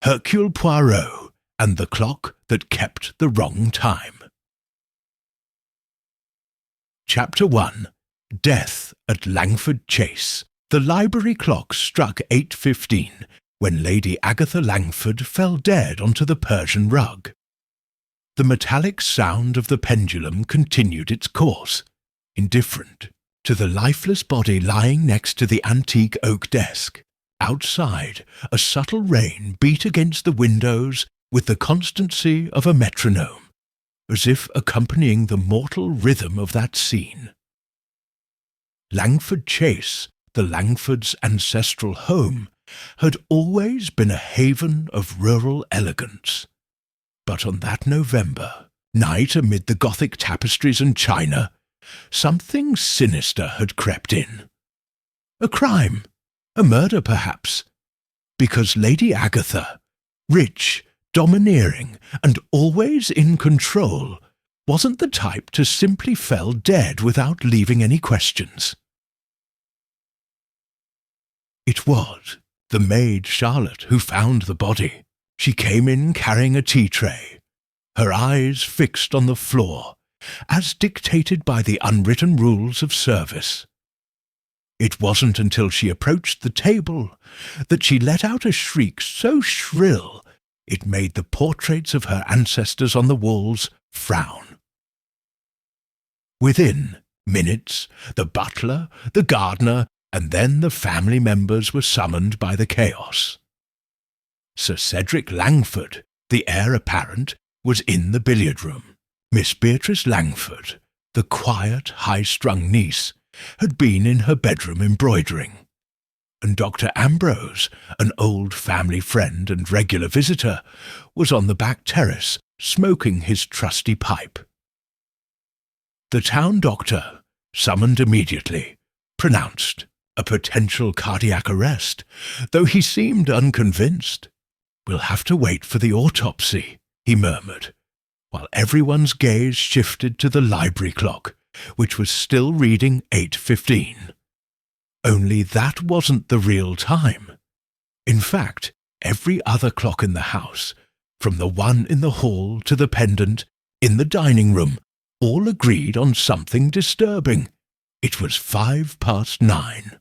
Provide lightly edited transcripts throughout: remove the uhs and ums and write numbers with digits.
Hercule Poirot and the Clock That Kept the Wrong Time. Chapter 1. Death at Langford Chase. The library clock struck 8:15 when Lady Agatha Langford fell dead onto the Persian rug. The metallic sound of the pendulum continued its course, indifferent to the lifeless body lying next to the antique oak desk. Outside, a subtle rain beat against the windows with the constancy of a metronome, as if accompanying the mortal rhythm of that scene. Langford Chase, the Langfords' ancestral home, had always been a haven of rural elegance. But on that November night, amid the Gothic tapestries and china, something sinister had crept in. A crime, a murder perhaps, because Lady Agatha, rich, domineering, and always in control, wasn't the type to simply fell dead without leaving any questions. It was the maid Charlotte who found the body. She came in carrying a tea tray, her eyes fixed on the floor, as dictated by the unwritten rules of service. It wasn't until she approached the table that she let out a shriek so shrill it made the portraits of her ancestors on the walls frown. Within minutes, the butler, the gardener, and then the family members were summoned by the chaos. Sir Cedric Langford, the heir apparent, was in the billiard-room. Miss Beatrice Langford, the quiet, high-strung niece, had been in her bedroom embroidering, and Dr. Ambrose, an old family friend and regular visitor, was on the back terrace smoking his trusty pipe. The town doctor, summoned immediately, pronounced a potential cardiac arrest, though he seemed unconvinced. "We'll have to wait for the autopsy," he murmured, while everyone's gaze shifted to the library clock, which was still reading 8:15. Only that wasn't the real time. In fact, every other clock in the house, from the one in the hall to the pendant in the dining room, all agreed on something disturbing. It was 9:05.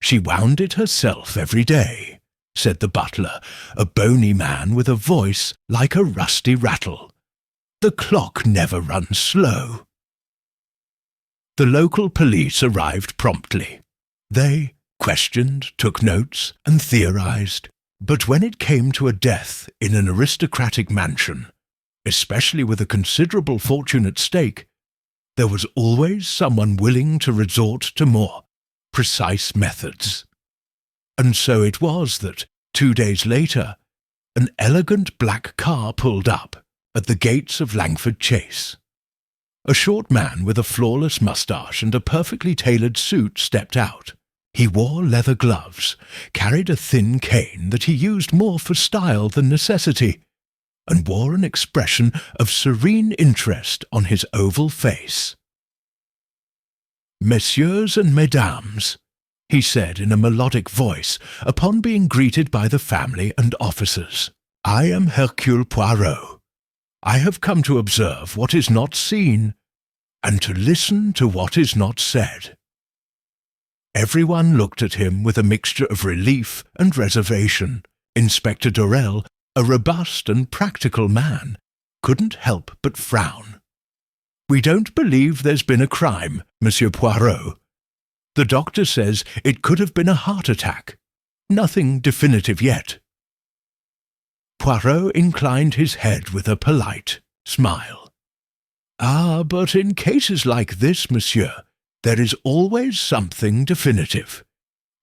"She wound it herself every day," said the butler, a bony man with a voice like a rusty rattle. "The clock never runs slow." The local police arrived promptly. They questioned, took notes, and theorized. But when it came to a death in an aristocratic mansion, especially with a considerable fortune at stake, there was always someone willing to resort to more precise methods. And so it was that, 2 days later, an elegant black car pulled up at the gates of Langford Chase. A short man with a flawless moustache and a perfectly tailored suit stepped out. He wore leather gloves, carried a thin cane that he used more for style than necessity, and wore an expression of serene interest on his oval face. "Messieurs and mesdames," he said in a melodic voice upon being greeted by the family and officers, "I am Hercule Poirot. I have come to observe what is not seen, and to listen to what is not said." Everyone looked at him with a mixture of relief and reservation. Inspector Dorel, a robust and practical man, couldn't help but frown. "We don't believe there's been a crime, Monsieur Poirot. The doctor says it could have been a heart attack. Nothing definitive yet." Poirot inclined his head with a polite smile. "Ah, but in cases like this, monsieur, there is always something definitive,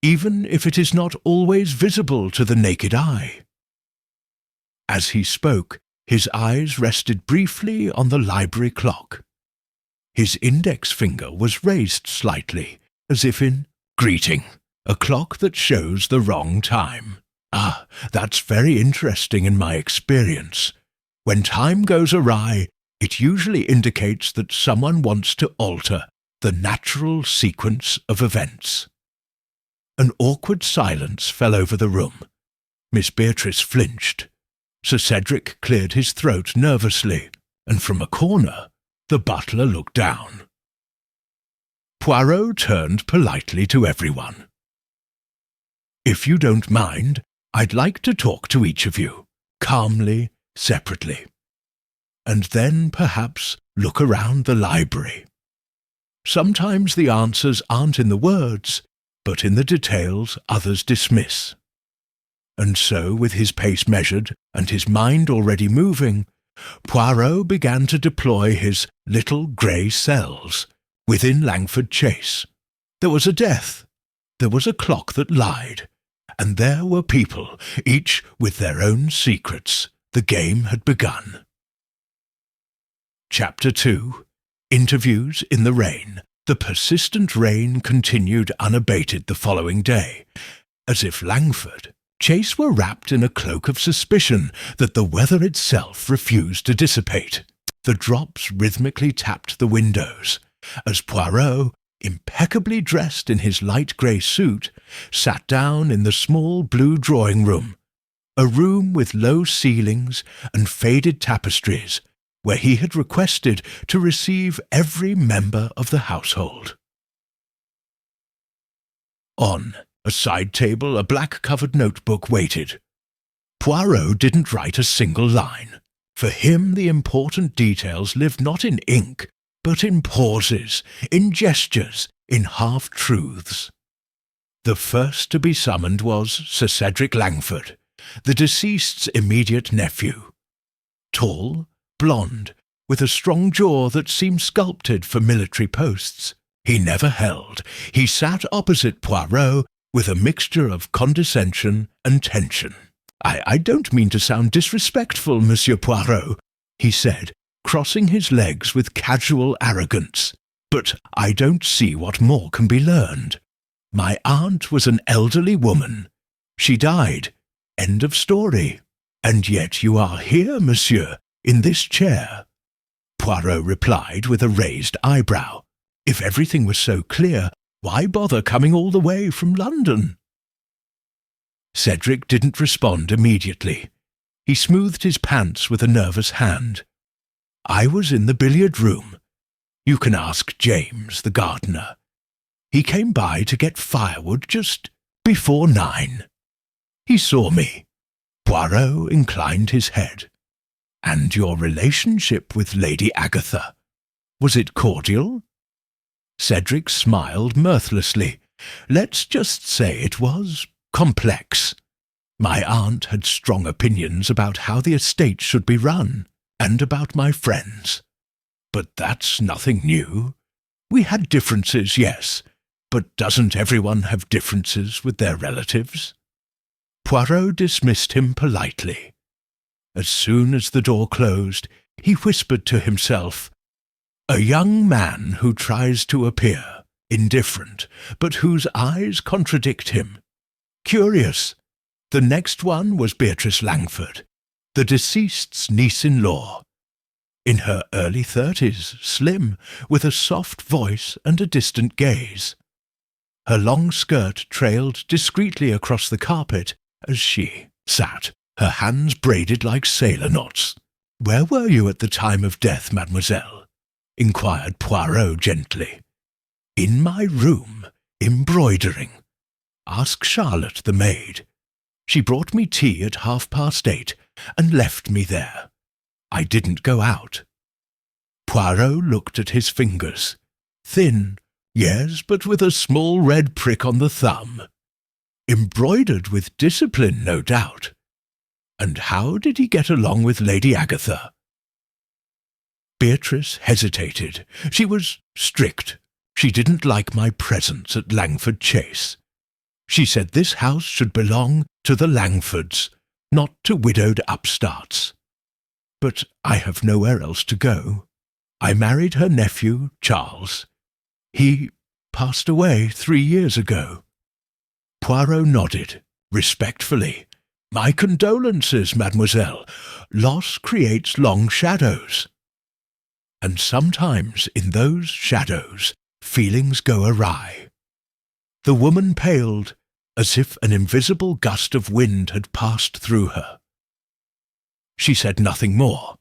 even if it is not always visible to the naked eye." As he spoke, his eyes rested briefly on the library clock. His index finger was raised slightly, as if in greeting, a clock that shows the wrong time. "Ah, that's very interesting in my experience. When time goes awry, it usually indicates that someone wants to alter the natural sequence of events." An awkward silence fell over the room. Miss Beatrice flinched. Sir Cedric cleared his throat nervously, and from a corner the butler looked down. Poirot turned politely to everyone. "If you don't mind, I'd like to talk to each of you, calmly, separately, and then perhaps look around the library. Sometimes the answers aren't in the words, but in the details others dismiss." And so, with his pace measured and his mind already moving, Poirot began to deploy his little grey cells within Langford Chase. There was a death, there was a clock that lied, and there were people, each with their own secrets. The game had begun. Chapter 2. Interviews in the Rain. The persistent rain continued unabated the following day, as if Langford Chase were wrapped in a cloak of suspicion that the weather itself refused to dissipate. The drops rhythmically tapped the windows, as Poirot, impeccably dressed in his light grey suit, sat down in the small blue drawing-room, a room with low ceilings and faded tapestries, where he had requested to receive every member of the household. On a side table, a black-covered notebook waited. Poirot didn't write a single line. For him, the important details lived not in ink, but in pauses, in gestures, in half-truths. The first to be summoned was Sir Cedric Langford, the deceased's immediate nephew. Tall, blonde, with a strong jaw that seemed sculpted for military posts. He never held. He sat opposite Poirot with a mixture of condescension and tension. I don't mean to sound disrespectful, Monsieur Poirot," he said, crossing his legs with casual arrogance, "but I don't see what more can be learned. My aunt was an elderly woman. She died. End of story. And yet you are here, monsieur, in this chair." Poirot replied with a raised eyebrow. If everything was so clear, why bother coming all the way from London? Cedric didn't respond immediately. He smoothed his pants with a nervous hand. "I was in the billiard-room. You can ask James, the gardener. He came by to get firewood just before 9. He saw me." Poirot inclined his head. "And your relationship with Lady Agatha, was it cordial?" Cedric smiled mirthlessly. "Let's just say it was complex. My aunt had strong opinions about how the estate should be run, and about my friends. But that's nothing new. We had differences, yes, but doesn't everyone have differences with their relatives?" Poirot dismissed him politely. As soon as the door closed, he whispered to himself, "A young man who tries to appear indifferent, but whose eyes contradict him. Curious. The next one was Beatrice Langford, the deceased's niece-in-law. In her early 30s, slim, with a soft voice and a distant gaze. Her long skirt trailed discreetly across the carpet as she sat, her hands braided like sailor knots. "Where were you at the time of death, mademoiselle?" inquired Poirot gently. "In my room, embroidering. Ask Charlotte, the maid. She brought me tea at 8:30 and left me there. I didn't go out." Poirot looked at his fingers. Thin, yes, but with a small red prick on the thumb. Embroidered with discipline, no doubt. And how did he get along with Lady Agatha? Beatrice hesitated. She was strict. She didn't like my presence at Langford Chase. She said this house should belong to the Langfords, not to widowed upstarts. But I have nowhere else to go. I married her nephew, Charles. He passed away 3 years ago." Poirot nodded, respectfully. "My condolences, mademoiselle. Loss creates long shadows. And sometimes in those shadows feelings go awry." The woman paled, as if an invisible gust of wind had passed through her. She said nothing more.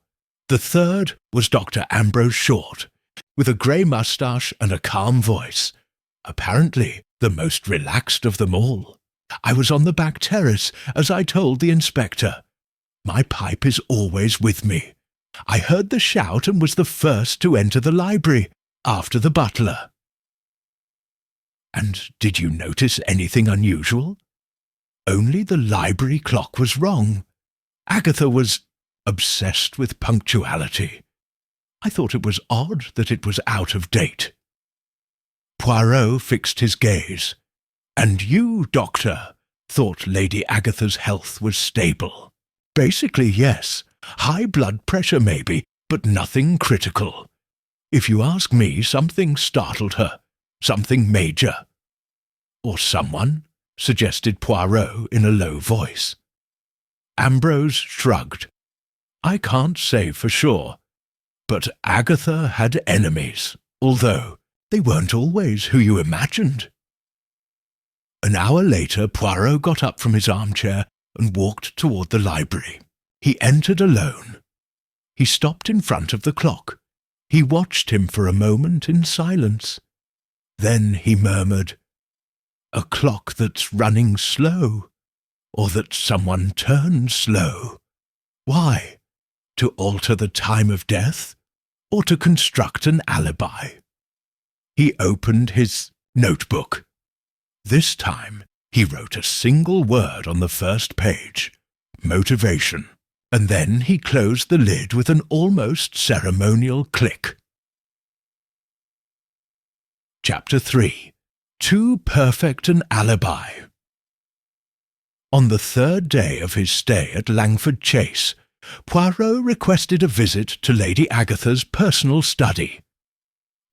The third was Dr. Ambrose Short, with a grey moustache and a calm voice, apparently the most relaxed of them all. I was on the back terrace, as I told the inspector. My pipe is always with me. I heard the shout and was the first to enter the library, after the butler. And did you notice anything unusual? Only the library clock was wrong. Agatha was obsessed with punctuality. I thought it was odd that it was out of date. Poirot fixed his gaze. And you, Doctor, thought Lady Agatha's health was stable. Basically, yes. High blood pressure maybe, but nothing critical. If you ask me, something startled her. Something major. Or someone, suggested Poirot in a low voice. Ambrose shrugged. I can't say for sure. But Agatha had enemies, although they weren't always who you imagined. An hour later, Poirot got up from his armchair and walked toward the library. He entered alone. He stopped in front of the clock. He watched him for a moment in silence. Then he murmured, "A clock that's running slow, or that someone turned slow. Why? To alter the time of death, or to construct an alibi?" He opened his notebook. This time he wrote a single word on the first page, motivation, and then he closed the lid with an almost ceremonial click. Chapter 3. Too perfect an alibi. On the third day of his stay at Langford Chase, Poirot requested a visit to Lady Agatha's personal study.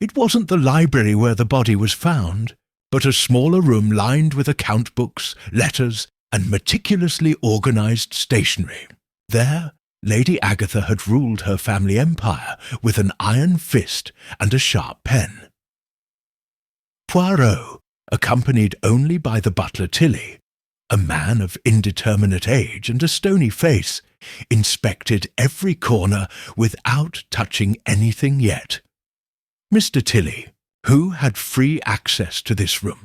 It wasn't the library where the body was found, but a smaller room lined with account books, letters, and meticulously organized stationery. There, Lady Agatha had ruled her family empire with an iron fist and a sharp pen. Poirot, accompanied only by the butler Tilly, a man of indeterminate age and a stony face, inspected every corner without touching anything yet. Mr. Tilly, who had free access to this room?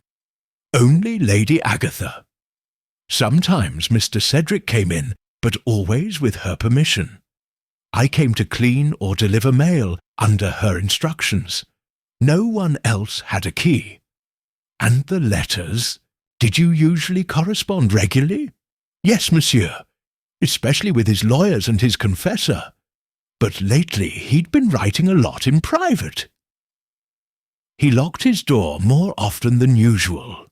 Only Lady Agatha. Sometimes Mr. Cedric came in, but always with her permission. I came to clean or deliver mail under her instructions. No one else had a key. And the letters? Did you usually correspond regularly? Yes, monsieur, especially with his lawyers and his confessor. But lately he'd been writing a lot in private. He locked his door more often than usual.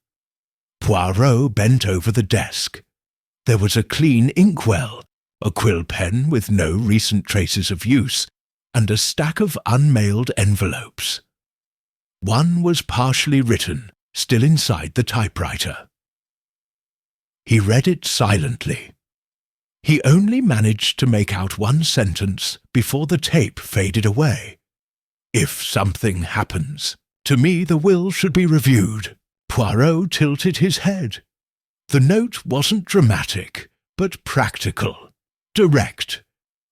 Poirot bent over the desk. There was a clean inkwell, a quill pen with no recent traces of use, and a stack of unmailed envelopes. One was partially written, still inside the typewriter. He read it silently. He only managed to make out one sentence before the tape faded away. If something happens, to me the will should be reviewed. Poirot tilted his head. The note wasn't dramatic, but practical, direct.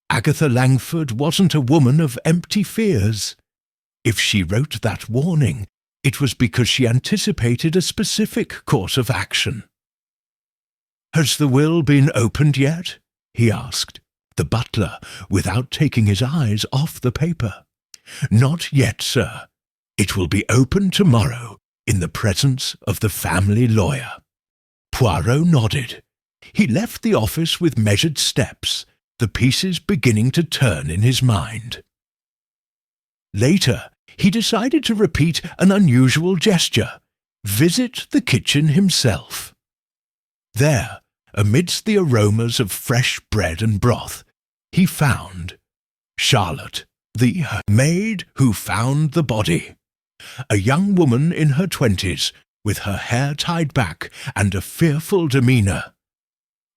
Agatha Langford wasn't a woman of empty fears. If she wrote that warning, it was because she anticipated a specific course of action. "Has the will been opened yet?" he asked, the butler, without taking his eyes off the paper. "Not yet, sir. It will be opened tomorrow, in the presence of the family lawyer." Poirot nodded. He left the office with measured steps, the pieces beginning to turn in his mind. Later, he decided to repeat an unusual gesture, visit the kitchen himself. There, amidst the aromas of fresh bread and broth, he found Charlotte, the maid who found the body. A young woman in her 20s, with her hair tied back and a fearful demeanour.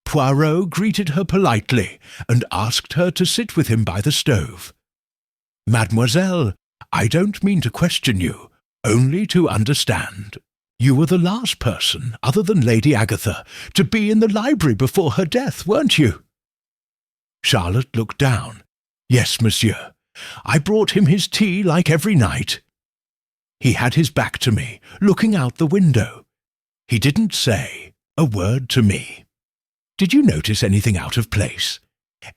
Poirot greeted her politely and asked her to sit with him by the stove. "Mademoiselle, I don't mean to question you, only to understand. You were the last person, other than Lady Agatha, to be in the library before her death, weren't you?" Charlotte looked down. "Yes, monsieur. I brought him his tea like every night. He had his back to me, looking out the window. He didn't say a word to me." "Did you notice anything out of place?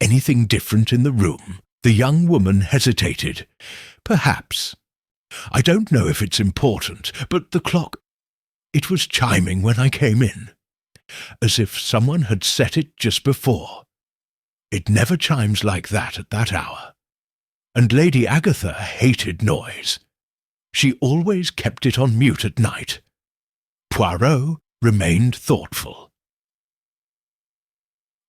Anything different in the room?" The young woman hesitated. "Perhaps. I don't know if it's important, but the clock, it was chiming when I came in, as if someone had set it just before. It never chimes like that at that hour. And Lady Agatha hated noise. She always kept it on mute at night." Poirot remained thoughtful.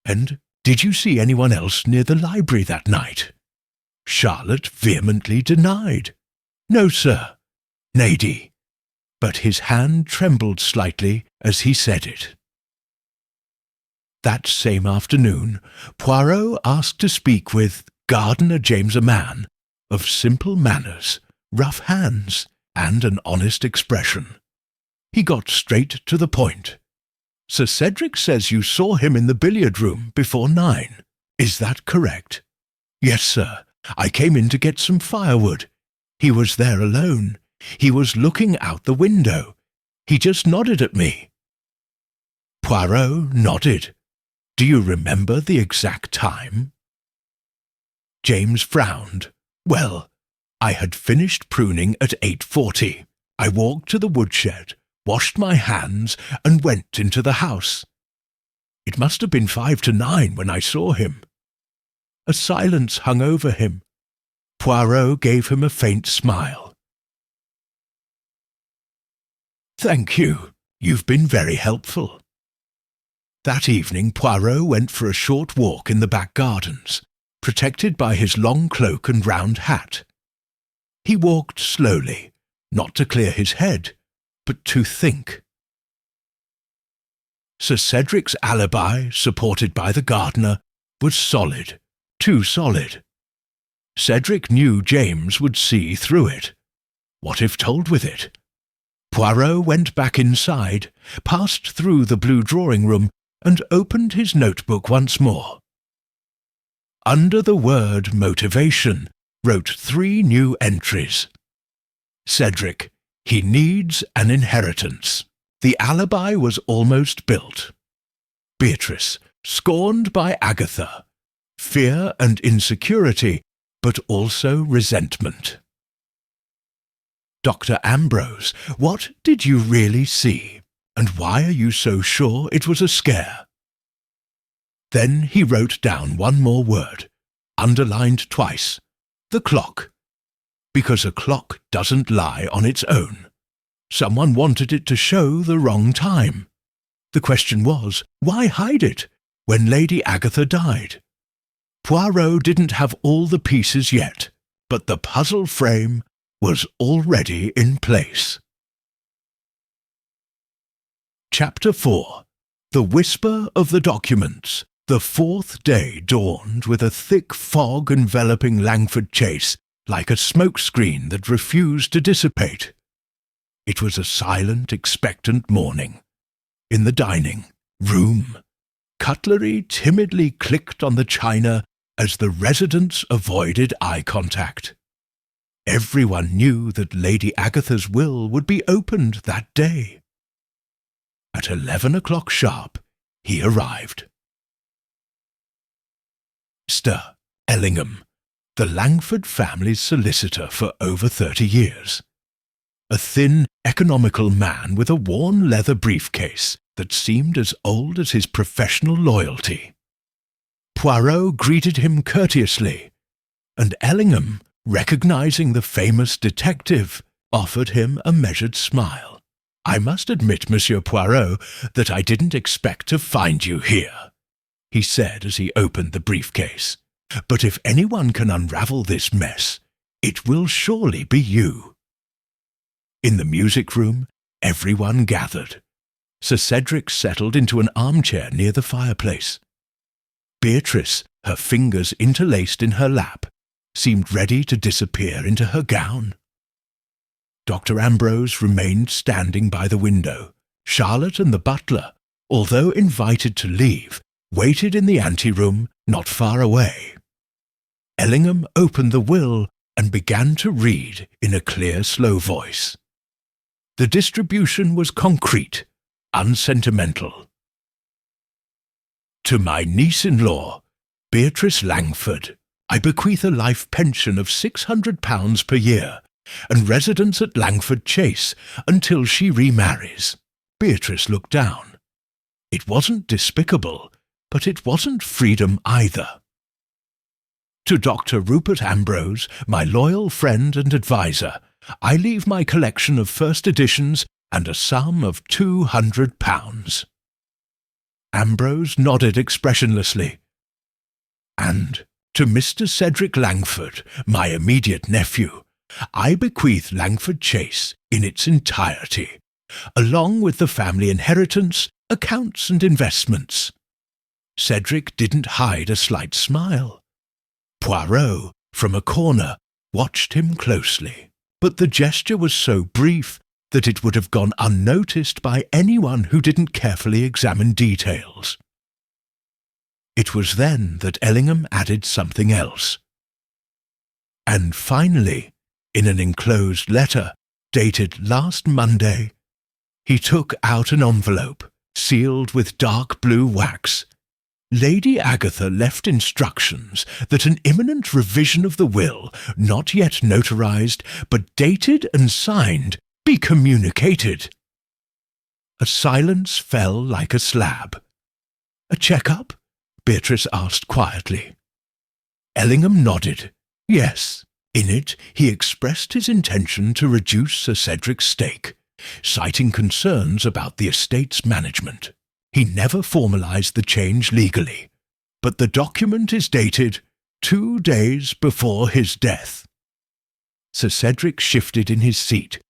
"And did you see anyone else near the library that night?" Charlotte vehemently denied. "No, sir, Nady," but his hand trembled slightly as he said it. That same afternoon, Poirot asked to speak with Gardener James, a man of simple manners, rough hands, and an honest expression. He got straight to the point. "Sir Cedric says you saw him in the billiard-room before 9. Is that correct?" "Yes, sir. I came in to get some firewood. He was there alone. He was looking out the window. He just nodded at me." Poirot nodded. "Do you remember the exact time?" James frowned. "Well, I had finished pruning at 8:40. I walked to the woodshed, washed my hands, and went into the house. It must have been 5 to 9 when I saw him." A silence hung over him. Poirot gave him a faint smile. "Thank you. You've been very helpful." That evening Poirot went for a short walk in the back gardens, protected by his long cloak and round hat. He walked slowly, not to clear his head, but to think. Sir Cedric's alibi, supported by the gardener, was solid, too solid. Cedric knew James would see through it. What if told with it? Poirot went back inside, passed through the blue drawing-room, and opened his notebook once more. Under the word motivation, wrote 3 new entries. Cedric, he needs an inheritance. The alibi was almost built. Beatrice, scorned by Agatha. Fear and insecurity, but also resentment. Dr. Ambrose, what did you really see? And why are you so sure it was a scare? Then he wrote down one more word, underlined twice. The clock. Because a clock doesn't lie on its own. Someone wanted it to show the wrong time. The question was, why hide it when Lady Agatha died? Poirot didn't have all the pieces yet, but the puzzle frame was already in place. Chapter 4. The Whisper of the Documents. The 4th day dawned with a thick fog enveloping Langford Chase, like a smoke-screen that refused to dissipate. It was a silent, expectant morning. In the dining room, cutlery timidly clicked on the china as the residents avoided eye contact. Everyone knew that Lady Agatha's will would be opened that day. At 11 o'clock sharp, he arrived. Mr. Ellingham, the Langford family's solicitor for over 30 years. A thin, economical man with a worn leather briefcase that seemed as old as his professional loyalty. Poirot greeted him courteously, and Ellingham, recognizing the famous detective, offered him a measured smile. "I must admit, Monsieur Poirot, that I didn't expect to find you here," he said as he opened the briefcase. "But if anyone can unravel this mess, it will surely be you." In the music room, everyone gathered. Sir Cedric settled into an armchair near the fireplace. Beatrice, her fingers interlaced in her lap, seemed ready to disappear into her gown. Dr. Ambrose remained standing by the window. Charlotte and the butler, although invited to leave, waited in the anteroom not far away. Ellingham opened the will and began to read in a clear, slow voice. The distribution was concrete, unsentimental. To my niece-in-law, Beatrice Langford, I bequeath a life pension of £600 per year and residence at Langford Chase until she remarries. Beatrice looked down. It wasn't despicable, but it wasn't freedom either. To Dr. Rupert Ambrose, my loyal friend and adviser, I leave my collection of first editions and a sum of £200. Ambrose nodded expressionlessly. And to Mr. Cedric Langford, my immediate nephew, I bequeath Langford Chase in its entirety, along with the family inheritance, accounts and investments. Cedric didn't hide a slight smile. Poirot, from a corner, watched him closely, but the gesture was so brief that it would have gone unnoticed by anyone who didn't carefully examine details. It was then that Ellingham added something else. And finally, in an enclosed letter, dated last Monday, he took out an envelope, sealed with dark blue wax. Lady Agatha left instructions that an imminent revision of the will, not yet notarized, but dated and signed, be communicated. A silence fell like a slab. A check-up? Beatrice asked quietly. Ellingham nodded. Yes. In it, he expressed his intention to reduce Sir Cedric's stake, citing concerns about the estate's management. He never formalized the change legally, but the document is dated 2 days before his death. Sir Cedric shifted in his seat.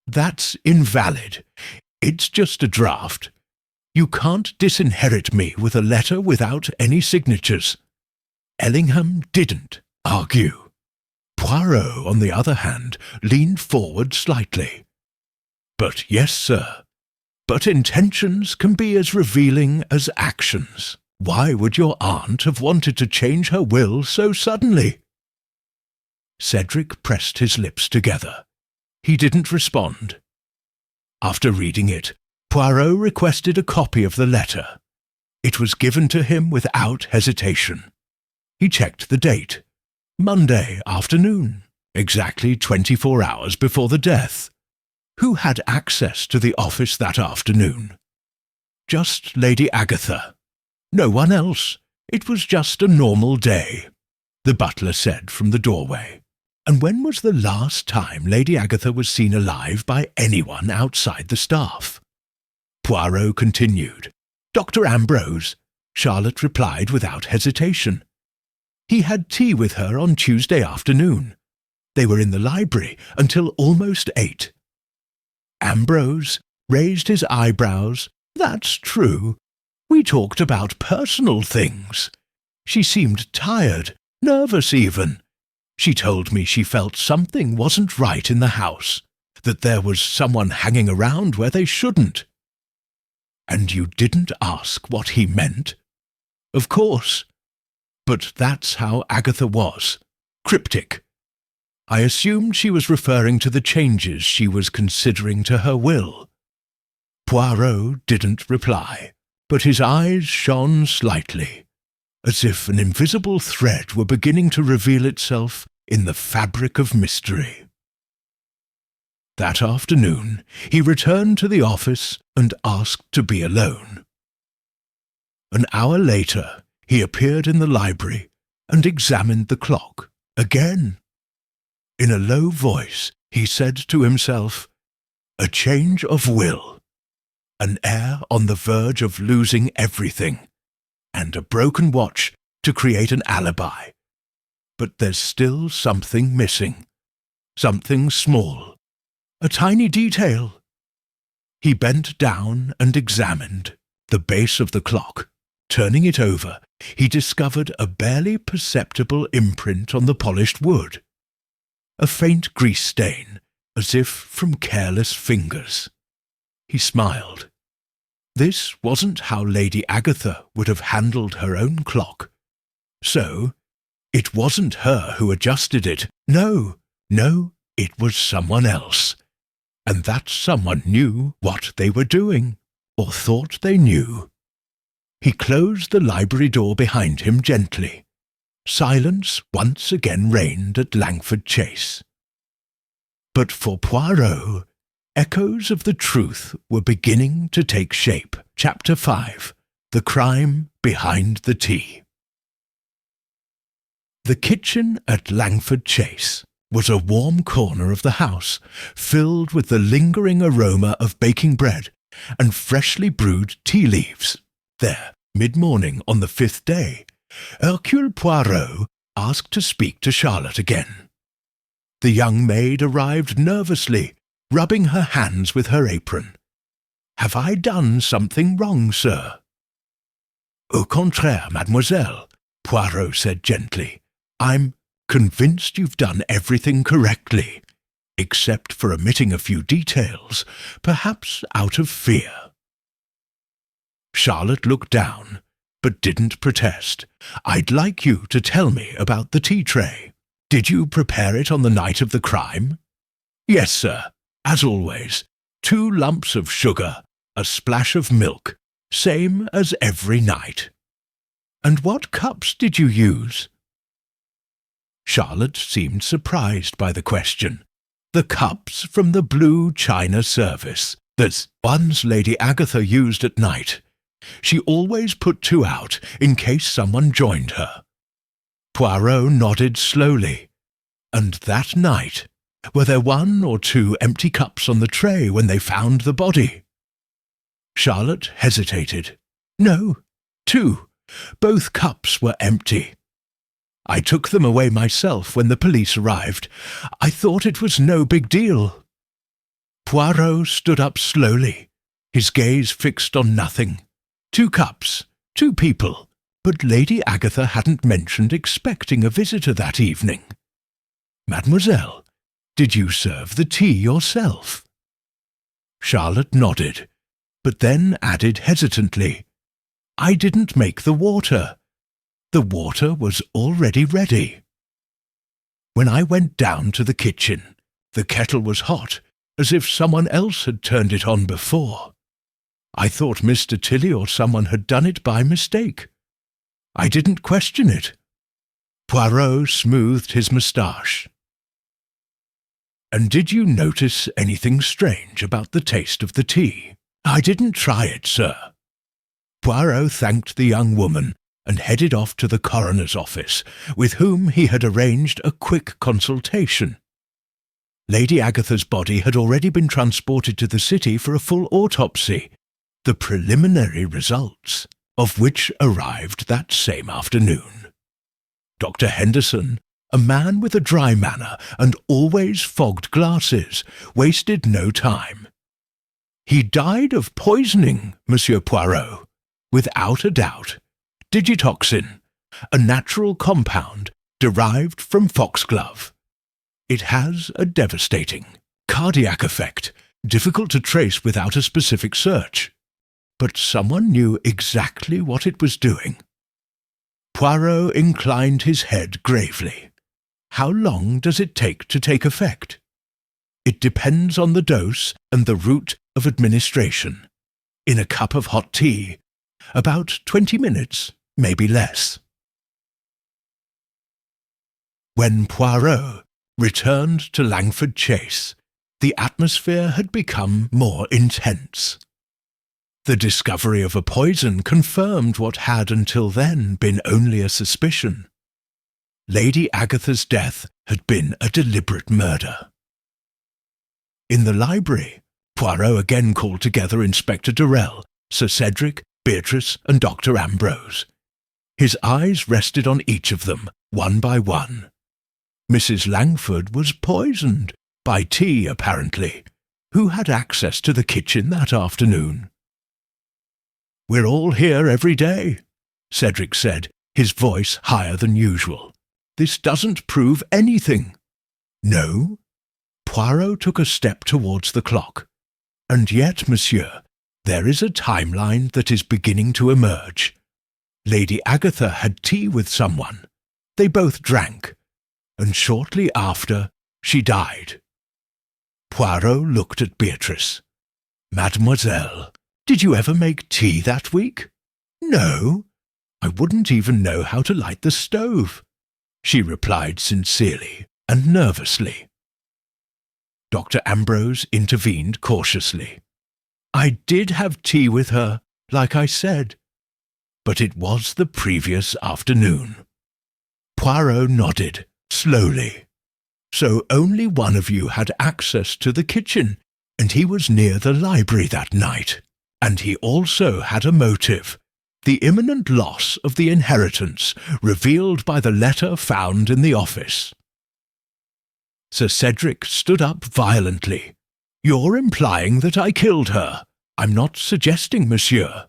That's invalid. It's just a draft. You can't disinherit me with a letter without any signatures. Ellingham didn't argue. Poirot, on the other hand, leaned forward slightly. But yes, sir. But intentions can be as revealing as actions. Why would your aunt have wanted to change her will so suddenly? Cedric pressed his lips together. He didn't respond. After reading it, Poirot requested a copy of the letter. It was given to him without hesitation. He checked the date. Monday afternoon, exactly 24 hours before the death. Who had access to the office that afternoon? Just Lady Agatha. No one else. It was just a normal day, the butler said from the doorway. And when was the last time Lady Agatha was seen alive by anyone outside the staff? Poirot continued. Dr. Ambrose, Charlotte replied without hesitation. He had tea with her on Tuesday afternoon. They were in the library until almost 8. Ambrose raised his eyebrows. That's true. We talked about personal things. She seemed tired, nervous even. She told me she felt something wasn't right in the house, that there was someone hanging around where they shouldn't. And you didn't ask what he meant? Of course. But that's how Agatha was, cryptic. I assumed she was referring to the changes she was considering to her will. Poirot didn't reply, but his eyes shone slightly, as if an invisible thread were beginning to reveal itself in the fabric of mystery. That afternoon, he returned to the office and asked to be alone. An hour later, he appeared in the library and examined the clock again. In a low voice, he said to himself, "A change of will, an heir on the verge of losing everything, and a broken watch to create an alibi. But there's still something missing, something small, a tiny detail." He bent down and examined the base of the clock. Turning it over, he discovered a barely perceptible imprint on the polished wood. A faint grease stain, as if from careless fingers. He smiled. This wasn't how Lady Agatha would have handled her own clock. So, it wasn't her who adjusted it. No, it was someone else. And that someone knew what they were doing, or thought they knew. He closed the library door behind him gently. Silence once again reigned at Langford Chase. But for Poirot, echoes of the truth were beginning to take shape. Chapter 5. The Crime Behind the Tea. The kitchen at Langford Chase was a warm corner of the house, filled with the lingering aroma of baking bread and freshly brewed tea leaves. There, mid-morning on the 5th day, Hercule Poirot asked to speak to Charlotte again. The young maid arrived nervously, rubbing her hands with her apron. "Have I done something wrong, sir?" "Au contraire, mademoiselle," Poirot said gently. "I'm convinced you've done everything correctly, except for omitting a few details, perhaps out of fear." Charlotte looked down, but didn't protest. "I'd like you to tell me about the tea tray. Did you prepare it on the night of the crime?" "Yes, sir, as always. 2 lumps of sugar, a splash of milk, same as every night." "And what cups did you use?" Charlotte seemed surprised by the question. "The cups from the blue china service. There's ones Lady Agatha used at night. She always put 2 out in case someone joined her." Poirot nodded slowly. "And that night, were there 1 or 2 empty cups on the tray when they found the body?" Charlotte hesitated. "No, 2. Both cups were empty. I took them away myself when the police arrived. I thought it was no big deal." Poirot stood up slowly, his gaze fixed on nothing. 2 cups, 2 people, but Lady Agatha hadn't mentioned expecting a visitor that evening. "Mademoiselle, did you serve the tea yourself?" Charlotte nodded, but then added hesitantly, "I didn't make the water. The water was already ready. When I went down to the kitchen, the kettle was hot, as if someone else had turned it on before. I thought Mr. Tilly or someone had done it by mistake. I didn't question it." Poirot smoothed his moustache. "And did you notice anything strange about the taste of the tea?" "I didn't try it, sir." Poirot thanked the young woman and headed off to the coroner's office, with whom he had arranged a quick consultation. Lady Agatha's body had already been transported to the city for a full autopsy, the preliminary results of which arrived that same afternoon. Dr. Henderson, a man with a dry manner and always fogged glasses, wasted no time. "He died of poisoning, Monsieur Poirot, without a doubt. Digitoxin, a natural compound derived from foxglove. It has a devastating cardiac effect, difficult to trace without a specific search. But someone knew exactly what it was doing." Poirot inclined his head gravely. "How long does it take to take effect?" "It depends on the dose and the route of administration. In a cup of hot tea, about 20 minutes, maybe less." When Poirot returned to Langford Chase, the atmosphere had become more intense. The discovery of a poison confirmed what had until then been only a suspicion. Lady Agatha's death had been a deliberate murder. In the library, Poirot again called together Inspector Durrell, Sir Cedric, Beatrice, and Dr. Ambrose. His eyes rested on each of them, one by one. Mrs. Langford was poisoned, by tea apparently. Who had access to the kitchen that afternoon? "We're all here every day," Cedric said, his voice higher than usual. "This doesn't prove anything." "No? Poirot took a step towards the clock. "And yet, monsieur, there is a timeline that is beginning to emerge. Lady Agatha had tea with someone. They both drank, and shortly after she died." Poirot looked at Beatrice. "Mademoiselle, did you ever make tea that week?" "No, I wouldn't even know how to light the stove," she replied sincerely and nervously. Dr. Ambrose intervened cautiously. "I did have tea with her, like I said, but it was the previous afternoon." Poirot nodded, slowly. "So only one of you had access to the kitchen, and he was near the library that night. And he also had a motive, the imminent loss of the inheritance revealed by the letter found in the office." Sir Cedric stood up violently. "You're implying that I killed her. I'm not suggesting, monsieur."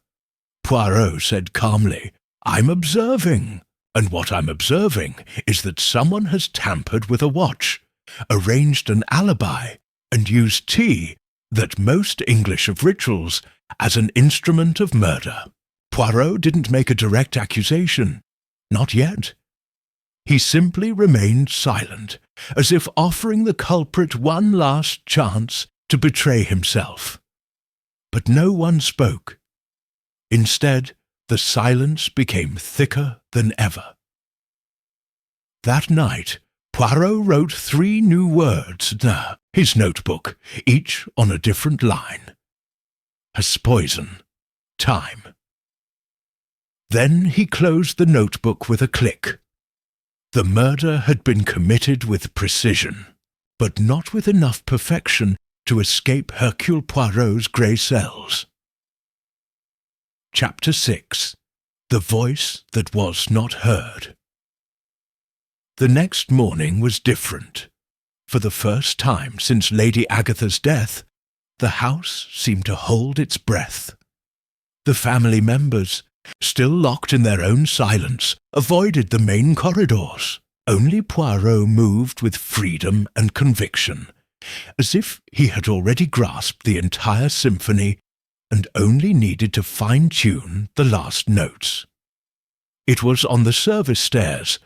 Poirot said calmly, "I'm observing. And what I'm observing is that someone has tampered with a watch, arranged an alibi, and used tea, that most English of rituals, as an instrument of murder. Poirot didn't make a direct accusation. Not yet. He simply remained silent, as if offering the culprit one last chance to betray himself. But no one spoke. Instead, the silence became thicker than ever. That night, Poirot wrote 3 new words in his notebook, each on a different line. As poison, time. Then he closed the notebook with a click. The murder had been committed with precision, but not with enough perfection to escape Hercule Poirot's grey cells. Chapter 6. The Voice That Was Not Heard. The next morning was different. For the first time since Lady Agatha's death, the house seemed to hold its breath. The family members, still locked in their own silence, avoided the main corridors. Only Poirot moved with freedom and conviction, as if he had already grasped the entire symphony and only needed to fine-tune the last notes. It was on the service stairs,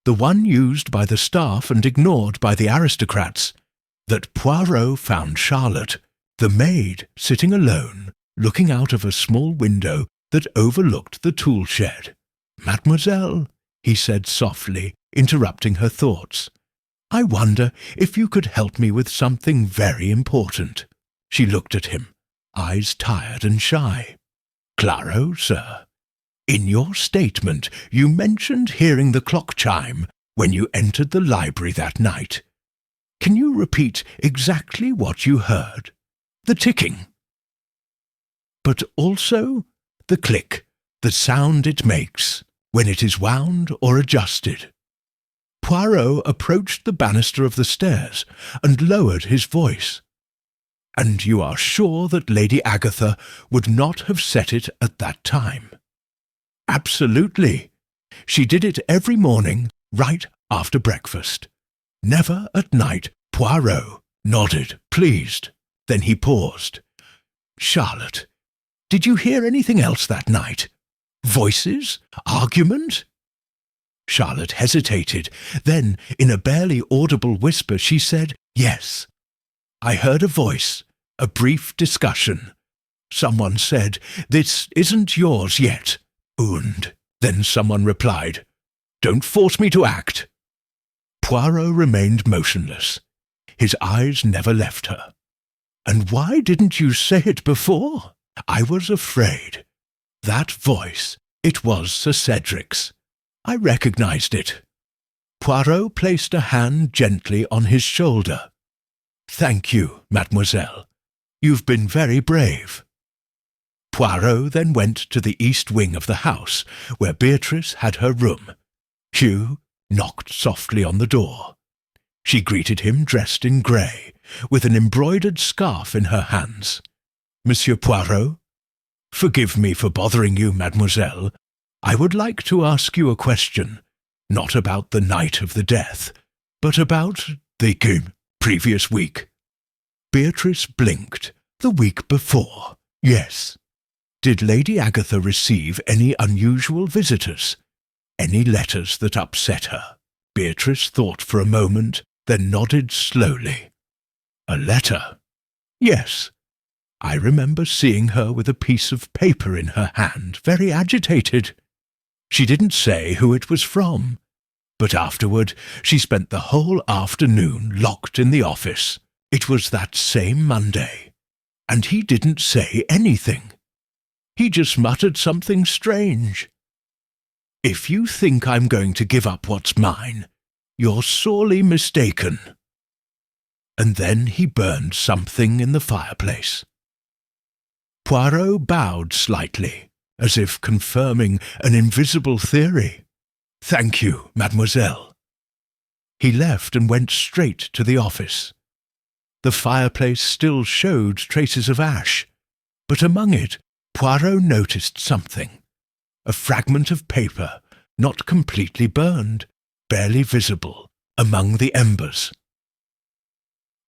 the one used by the staff and ignored by the aristocrats, that Poirot found Charlotte, the maid, sitting alone, looking out of a small window that overlooked the tool shed. "Mademoiselle," he said softly, interrupting her thoughts, "I wonder if you could help me with something very important." She looked at him, eyes tired and shy. "Claro, sir. In your statement you mentioned hearing the clock chime when you entered the library that night. Can you repeat exactly what you heard? The ticking, but also the click, the sound it makes when it is wound or adjusted." Poirot approached the banister of the stairs and lowered his voice. "And you are sure that Lady Agatha would not have set it at that time?" "Absolutely. She did it every morning, right after breakfast. Never at night." Poirot nodded, pleased. Then he paused. "Charlotte, did you hear anything else that night? Voices? Argument?" Charlotte hesitated. Then, in a barely audible whisper, she said, "Yes. I heard a voice, a brief discussion. Someone said, 'This isn't yours yet,' and then someone replied, 'Don't force me to act.'" Poirot remained motionless. His eyes never left her. "And why didn't you say it before?" "I was afraid. That voice, it was Sir Cedric's. I recognized it." Poirot placed a hand gently on his shoulder. "Thank you, mademoiselle. You've been very brave." Poirot then went to the east wing of the house, where Beatrice had her room. Hugh knocked softly on the door. She greeted him dressed in grey, with an embroidered scarf in her hands. "Monsieur Poirot?" "Forgive me for bothering you, mademoiselle. I would like to ask you a question, not about the night of the death, but about the Previous week. Beatrice blinked. The week before. Yes. Did Lady Agatha receive any unusual visitors? Any letters that upset her? Beatrice thought for a moment, then nodded slowly. A letter? Yes. I remember seeing her with a piece of paper in her hand, very agitated. She didn't say who it was from, but afterward she spent the whole afternoon locked in the office. It was that same Monday, and he didn't say anything. He just muttered something strange. If you think I'm going to give up what's mine, you're sorely mistaken. And then he burned something in the fireplace. Poirot bowed slightly, as if confirming an invisible theory. Thank you, mademoiselle. He left and went straight to the office. The fireplace still showed traces of ash, but among it Poirot noticed something. A fragment of paper, not completely burned, barely visible among the embers.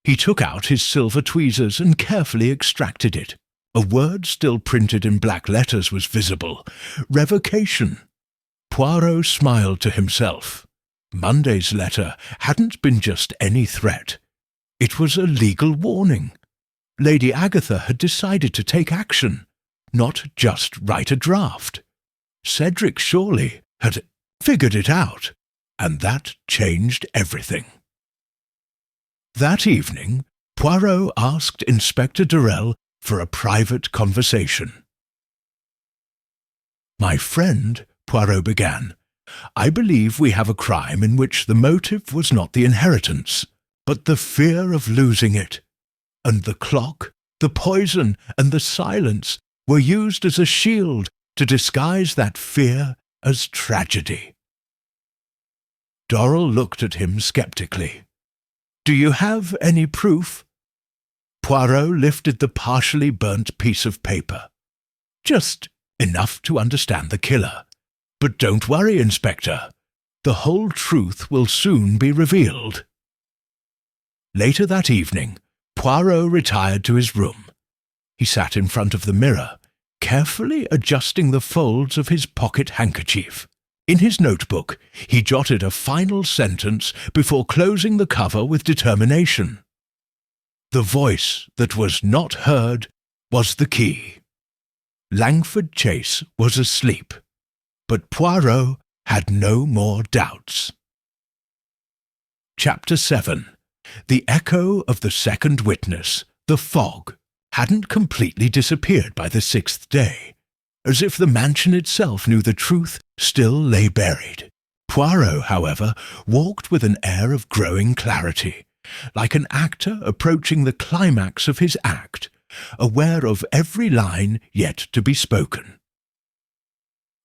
He took out his silver tweezers and carefully extracted it. A word still printed in black letters was visible. Revocation. Poirot smiled to himself. Monday's letter hadn't been just any threat. It was a legal warning. Lady Agatha had decided to take action, not just write a draft. Cedric surely had figured it out, and that changed everything. That evening, Poirot asked Inspector Durrell for a private conversation. My friend, Poirot began, I believe we have a crime in which the motive was not the inheritance, but the fear of losing it. And the clock, the poison, and the silence were used as a shield to disguise that fear as tragedy. Dorrell looked at him skeptically. Do you have any proof? Poirot lifted the partially burnt piece of paper. Just enough to understand the killer. But don't worry, Inspector. The whole truth will soon be revealed. Later that evening, Poirot retired to his room. He sat in front of the mirror, carefully adjusting the folds of his pocket handkerchief. In his notebook, he jotted a final sentence before closing the cover with determination. The voice that was not heard was the key. Langford Chase was asleep, but Poirot had no more doubts. Chapter 7. The echo of the second witness, the fog, hadn't completely disappeared by the 6th day, as if the mansion itself knew the truth still lay buried. Poirot, however, walked with an air of growing clarity, like an actor approaching the climax of his act, aware of every line yet to be spoken.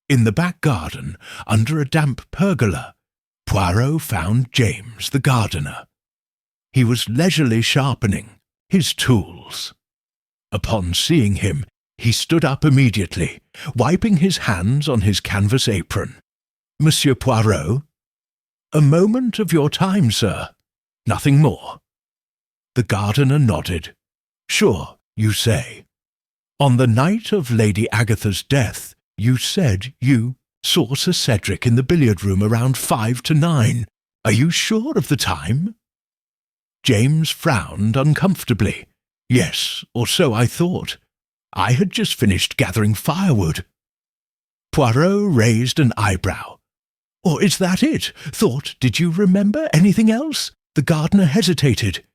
In the back garden, under a damp pergola, Poirot found James, the gardener. He was leisurely sharpening his tools. Upon seeing him, he stood up immediately, wiping his hands on his canvas apron. Monsieur Poirot? A moment of your time, sir. Nothing more. The gardener nodded. Sure, you say. On the night of Lady Agatha's death, you said you saw Sir Cedric in the billiard-room around 5 to 9. Are you sure of the time? James frowned uncomfortably. Yes, or so I thought. I had just finished gathering firewood. Poirot raised an eyebrow. Or is that it? Thought, did you remember anything else? The gardener hesitated.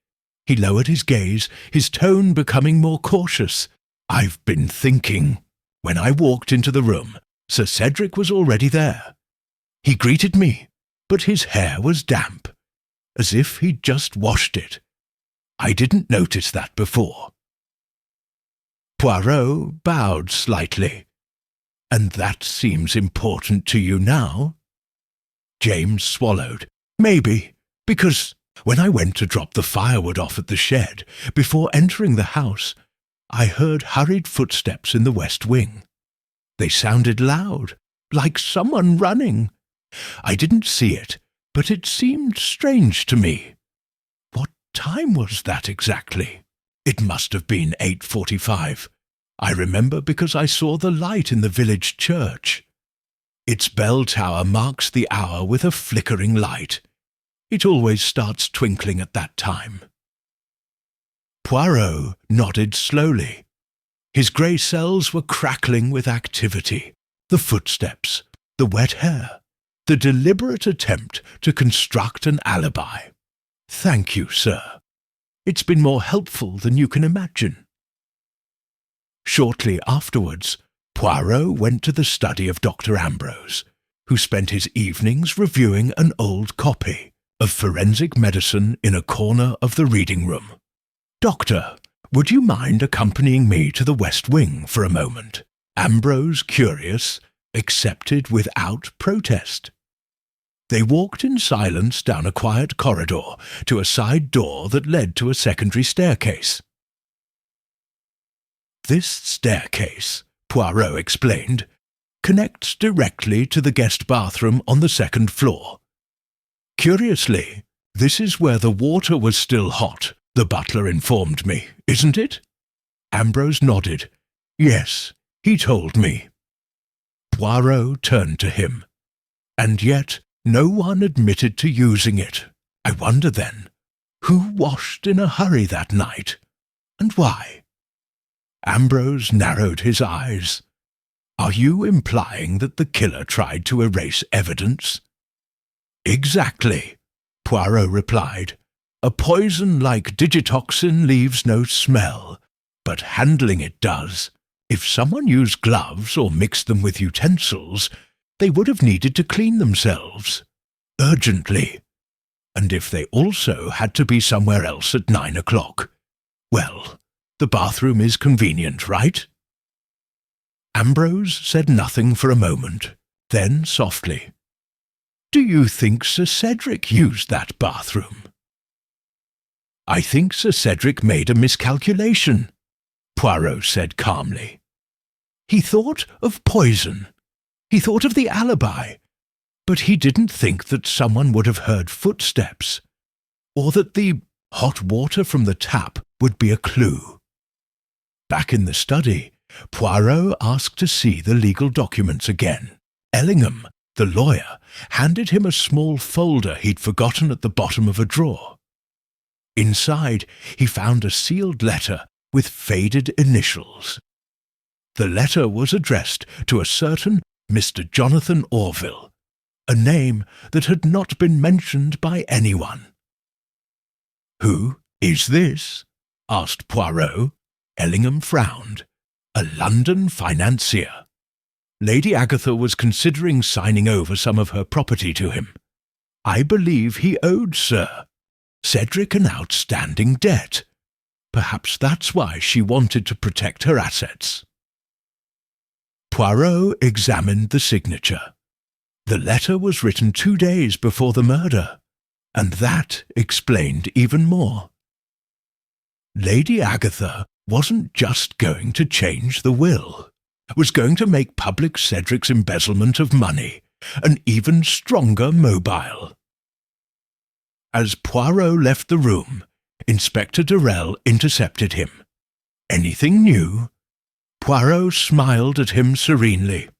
He lowered his gaze, his tone becoming more cautious. I've been thinking. When I walked into the room, Sir Cedric was already there. He greeted me, but his hair was damp, as if he'd just washed it. I didn't notice that before. Poirot bowed slightly. And that seems important to you now? James swallowed. Maybe, because when I went to drop the firewood off at the shed, before entering the house, I heard hurried footsteps in the west wing. They sounded loud, like someone running. I didn't see it, but it seemed strange to me. What time was that exactly? It must have been 8:45. I remember because I saw the light in the village church. Its bell tower marks the hour with a flickering light. It always starts twinkling at that time. Poirot nodded slowly. His grey cells were crackling with activity. The footsteps, the wet hair, the deliberate attempt to construct an alibi. Thank you, sir. It's been more helpful than you can imagine. Shortly afterwards, Poirot went to the study of Dr. Ambrose, who spent his evenings reviewing an old copy of forensic medicine in a corner of the reading room. "Doctor, would you mind accompanying me to the West Wing for a moment?" Ambrose, curious, accepted without protest. They walked in silence down a quiet corridor to a side door that led to a secondary staircase. "This staircase," Poirot explained, "connects directly to the guest bathroom on the second floor. Curiously, this is where the water was still hot, the butler informed me, isn't it?" Ambrose nodded. "Yes, he told me." Poirot turned to him. "And yet no one admitted to using it. I wonder then, who washed in a hurry that night, and why?" Ambrose narrowed his eyes. "Are you implying that the killer tried to erase evidence?" "Exactly," Poirot replied. "A poison like digitoxin leaves no smell, but handling it does. If someone used gloves or mixed them with utensils, they would have needed to clean themselves, urgently. And if they also had to be somewhere else at 9 o'clock, well, the bathroom is convenient, right?" Ambrose said nothing for a moment, then softly, "Do you think Sir Cedric used that bathroom?" "I think Sir Cedric made a miscalculation," Poirot said calmly. "He thought of poison. He thought of the alibi. But he didn't think that someone would have heard footsteps, or that the hot water from the tap would be a clue." Back in the study, Poirot asked to see the legal documents again. Ellingham, the lawyer, handed him a small folder he'd forgotten at the bottom of a drawer. Inside, he found a sealed letter with faded initials. The letter was addressed to a certain Mr. Jonathan Orville, a name that had not been mentioned by anyone. "Who is this?" asked Poirot. Ellingham frowned. "A London financier. Lady Agatha was considering signing over some of her property to him. I believe he owed Sir Cedric an outstanding debt. Perhaps that's why she wanted to protect her assets." Poirot examined the signature. The letter was written 2 days before the murder, and that explained even more. Lady Agatha wasn't just going to change the will, was going to make public Cedric's embezzlement of money an even stronger mobile. As Poirot left the room, Inspector Durrell intercepted him. "Anything new?" Poirot smiled at him serenely.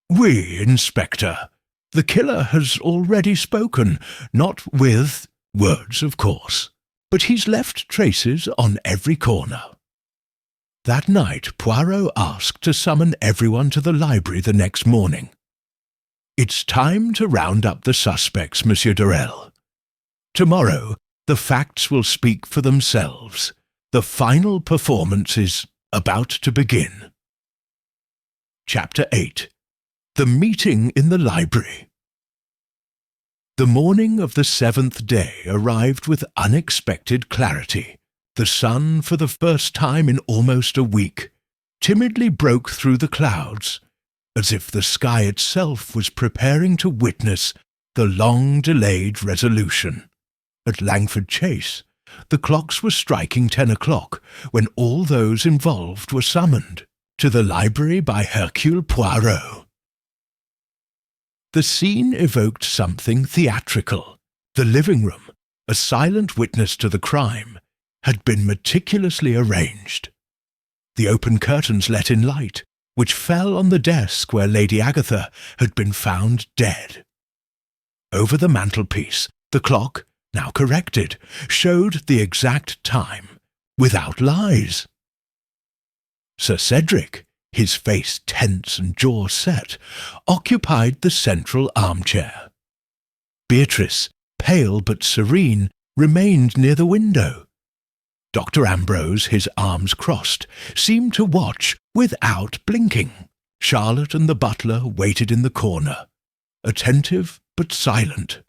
"Oui, Inspector. The killer has already spoken, not with words, of course, but he's left traces on every corner." That night Poirot asked to summon everyone to the library the next morning. "It's time to round up the suspects, Monsieur Durrell. Tomorrow the facts will speak for themselves. The final performance is about to begin." Chapter 8. The Meeting in the Library. The morning of the 7th day arrived with unexpected clarity. The sun, for the first time in almost a week, timidly broke through the clouds, as if the sky itself was preparing to witness the long-delayed resolution. At Langford Chase, the clocks were striking 10 o'clock when all those involved were summoned to the library by Hercule Poirot. The scene evoked something theatrical. The living room, a silent witness to the crime, had been meticulously arranged. The open curtains let in light, which fell on the desk where Lady Agatha had been found dead. Over the mantelpiece, the clock, now corrected, showed the exact time, without lies. Sir Cedric, his face tense and jaw set, occupied the central armchair. Beatrice, pale but serene, remained near the window. Dr. Ambrose, his arms crossed, seemed to watch without blinking. Charlotte and the butler waited in the corner, attentive but silent.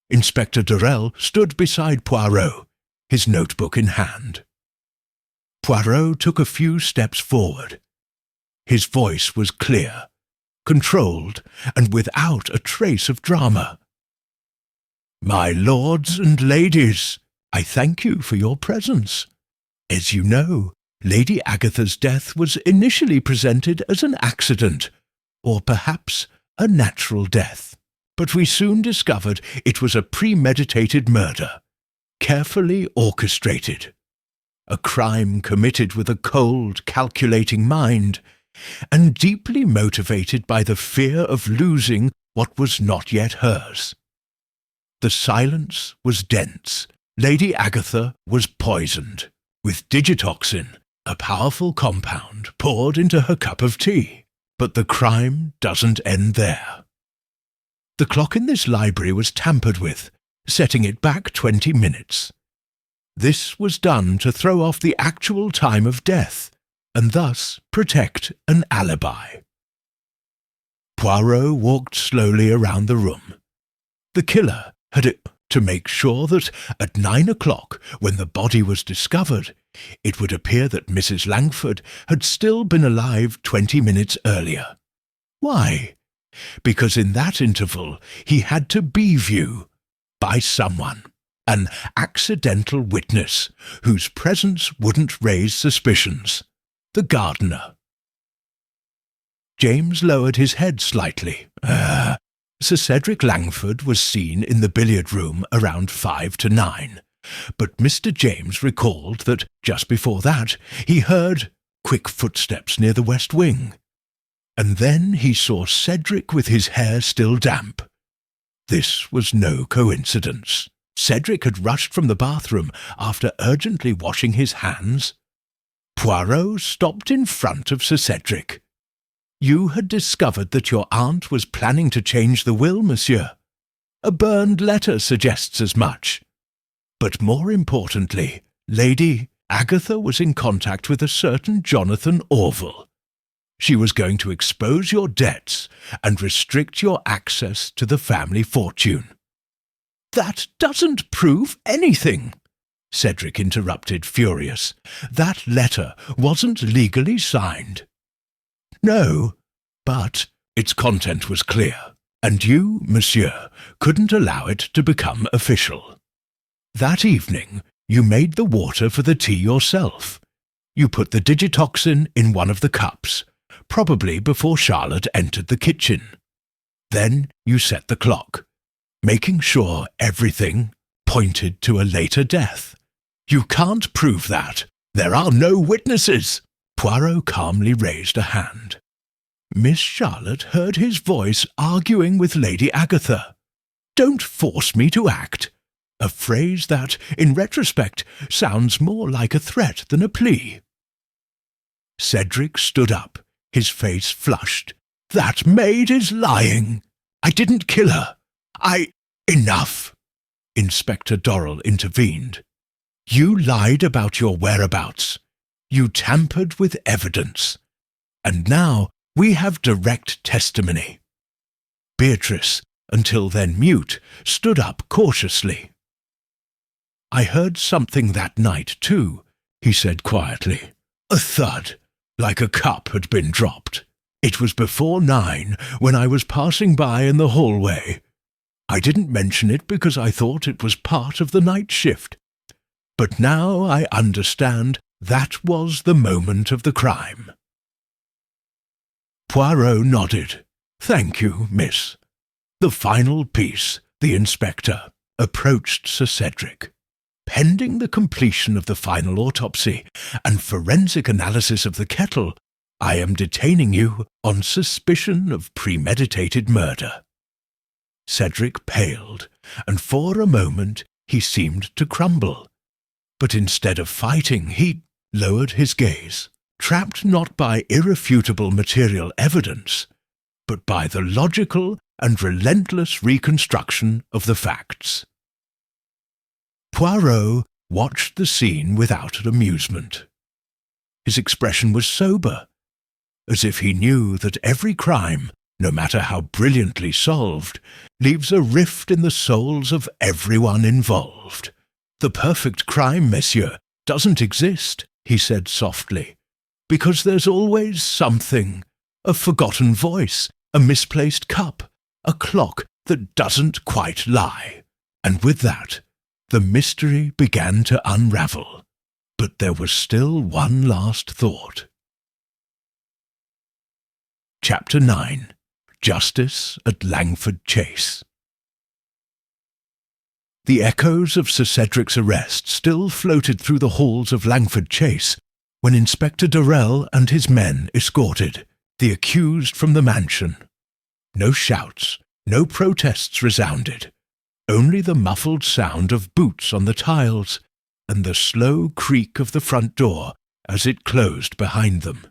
Inspector Durrell stood beside Poirot, his notebook in hand. Poirot took a few steps forward. His voice was clear, controlled, and without a trace of drama. "My lords and ladies, I thank you for your presence. As you know, Lady Agatha's death was initially presented as an accident, or perhaps a natural death. But we soon discovered it was a premeditated murder, carefully orchestrated. A crime committed with a cold, calculating mind, and deeply motivated by the fear of losing what was not yet hers. The silence was dense. Lady Agatha was poisoned with digitoxin, a powerful compound poured into her cup of tea. But the crime doesn't end there. The clock in this library was tampered with, setting it back 20 minutes. This was done to throw off the actual time of death, and thus protect an alibi. Poirot walked slowly around the room. The killer had to make sure that at 9 o'clock, when the body was discovered, it would appear that Mrs. Langford had still been alive 20 minutes earlier. Why? Because in that interval he had to be viewed by someone, an accidental witness whose presence wouldn't raise suspicions, the gardener. James lowered his head slightly. Sir Cedric Langford was seen in the billiard-room around 5 to 9, but Mr. James recalled that just before that he heard quick footsteps near the west wing, and then he saw Cedric with his hair still damp. This was no coincidence. Cedric had rushed from the bathroom after urgently washing his hands. Poirot stopped in front of Sir Cedric. "You had discovered that your aunt was planning to change the will, monsieur. A burned letter suggests as much. But more importantly, Lady Agatha was in contact with a certain Jonathan Orville. She was going to expose your debts and restrict your access to the family fortune." "That doesn't prove anything," Cedric interrupted, furious. "That letter wasn't legally signed." "No, but its content was clear, and you, monsieur, couldn't allow it to become official. That evening you made the water for the tea yourself. You put the digitoxin in one of the cups, probably before Charlotte entered the kitchen. Then you set the clock, making sure everything pointed to a later death. You can't prove that. There are no witnesses." Poirot calmly raised a hand. Miss Charlotte heard his voice arguing with Lady Agatha. "Don't force me to act," a phrase that, in retrospect, sounds more like a threat than a plea. Cedric stood up, his face flushed. "That maid is lying. I didn't kill her. Enough!" Inspector Dorrell intervened. "You lied about your whereabouts. You tampered with evidence. And now we have direct testimony." Beatrice, until then mute, stood up cautiously. "I heard something that night, too," he said quietly. "A thud, like a cup had been dropped. It was before 9 when I was passing by in the hallway. I didn't mention it because I thought it was part of the night shift. But now I understand that was the moment of the crime." Poirot nodded. "Thank you, miss. The final piece, the inspector. approached Sir Cedric. "Pending the completion of the final autopsy and forensic analysis of the kettle, I am detaining you on suspicion of premeditated murder." Cedric paled, and for a moment he seemed to crumble. But instead of fighting, he lowered his gaze, trapped not by irrefutable material evidence, but by the logical and relentless reconstruction of the facts. Poirot watched the scene without amusement. His expression was sober, as if he knew that every crime, no matter how brilliantly solved, leaves a rift in the souls of everyone involved. "The perfect crime, monsieur, doesn't exist," he said softly, "because there's always something, a forgotten voice, a misplaced cup, a clock that doesn't quite lie." And with that, the mystery began to unravel. But there was still one last thought. Chapter 9. Justice at Langford Chase. The echoes of Sir Cedric's arrest still floated through the halls of Langford Chase when Inspector Durrell and his men escorted the accused from the mansion. No shouts, no protests resounded, only the muffled sound of boots on the tiles and the slow creak of the front door as it closed behind them.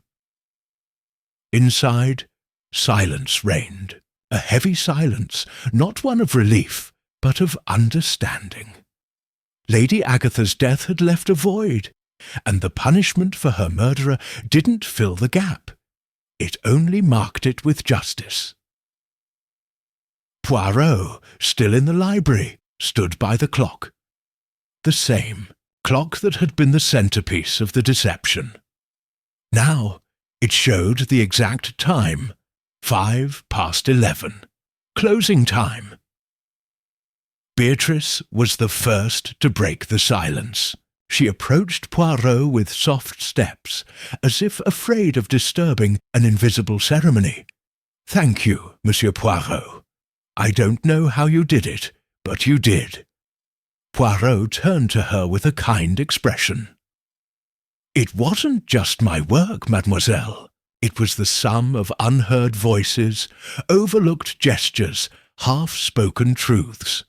Inside, silence reigned, a heavy silence, not one of relief, but of understanding. Lady Agatha's death had left a void, and the punishment for her murderer didn't fill the gap. It only marked it with justice. Poirot, still in the library, stood by the clock. The same clock that had been the centerpiece of the deception. Now it showed the exact time, 11:05, closing time. Beatrice was the first to break the silence. She approached Poirot with soft steps, as if afraid of disturbing an invisible ceremony. "Thank you, Monsieur Poirot. I don't know how you did it, but you did." Poirot turned to her with a kind expression. "It wasn't just my work, mademoiselle. It was the sum of unheard voices, overlooked gestures, half-spoken truths.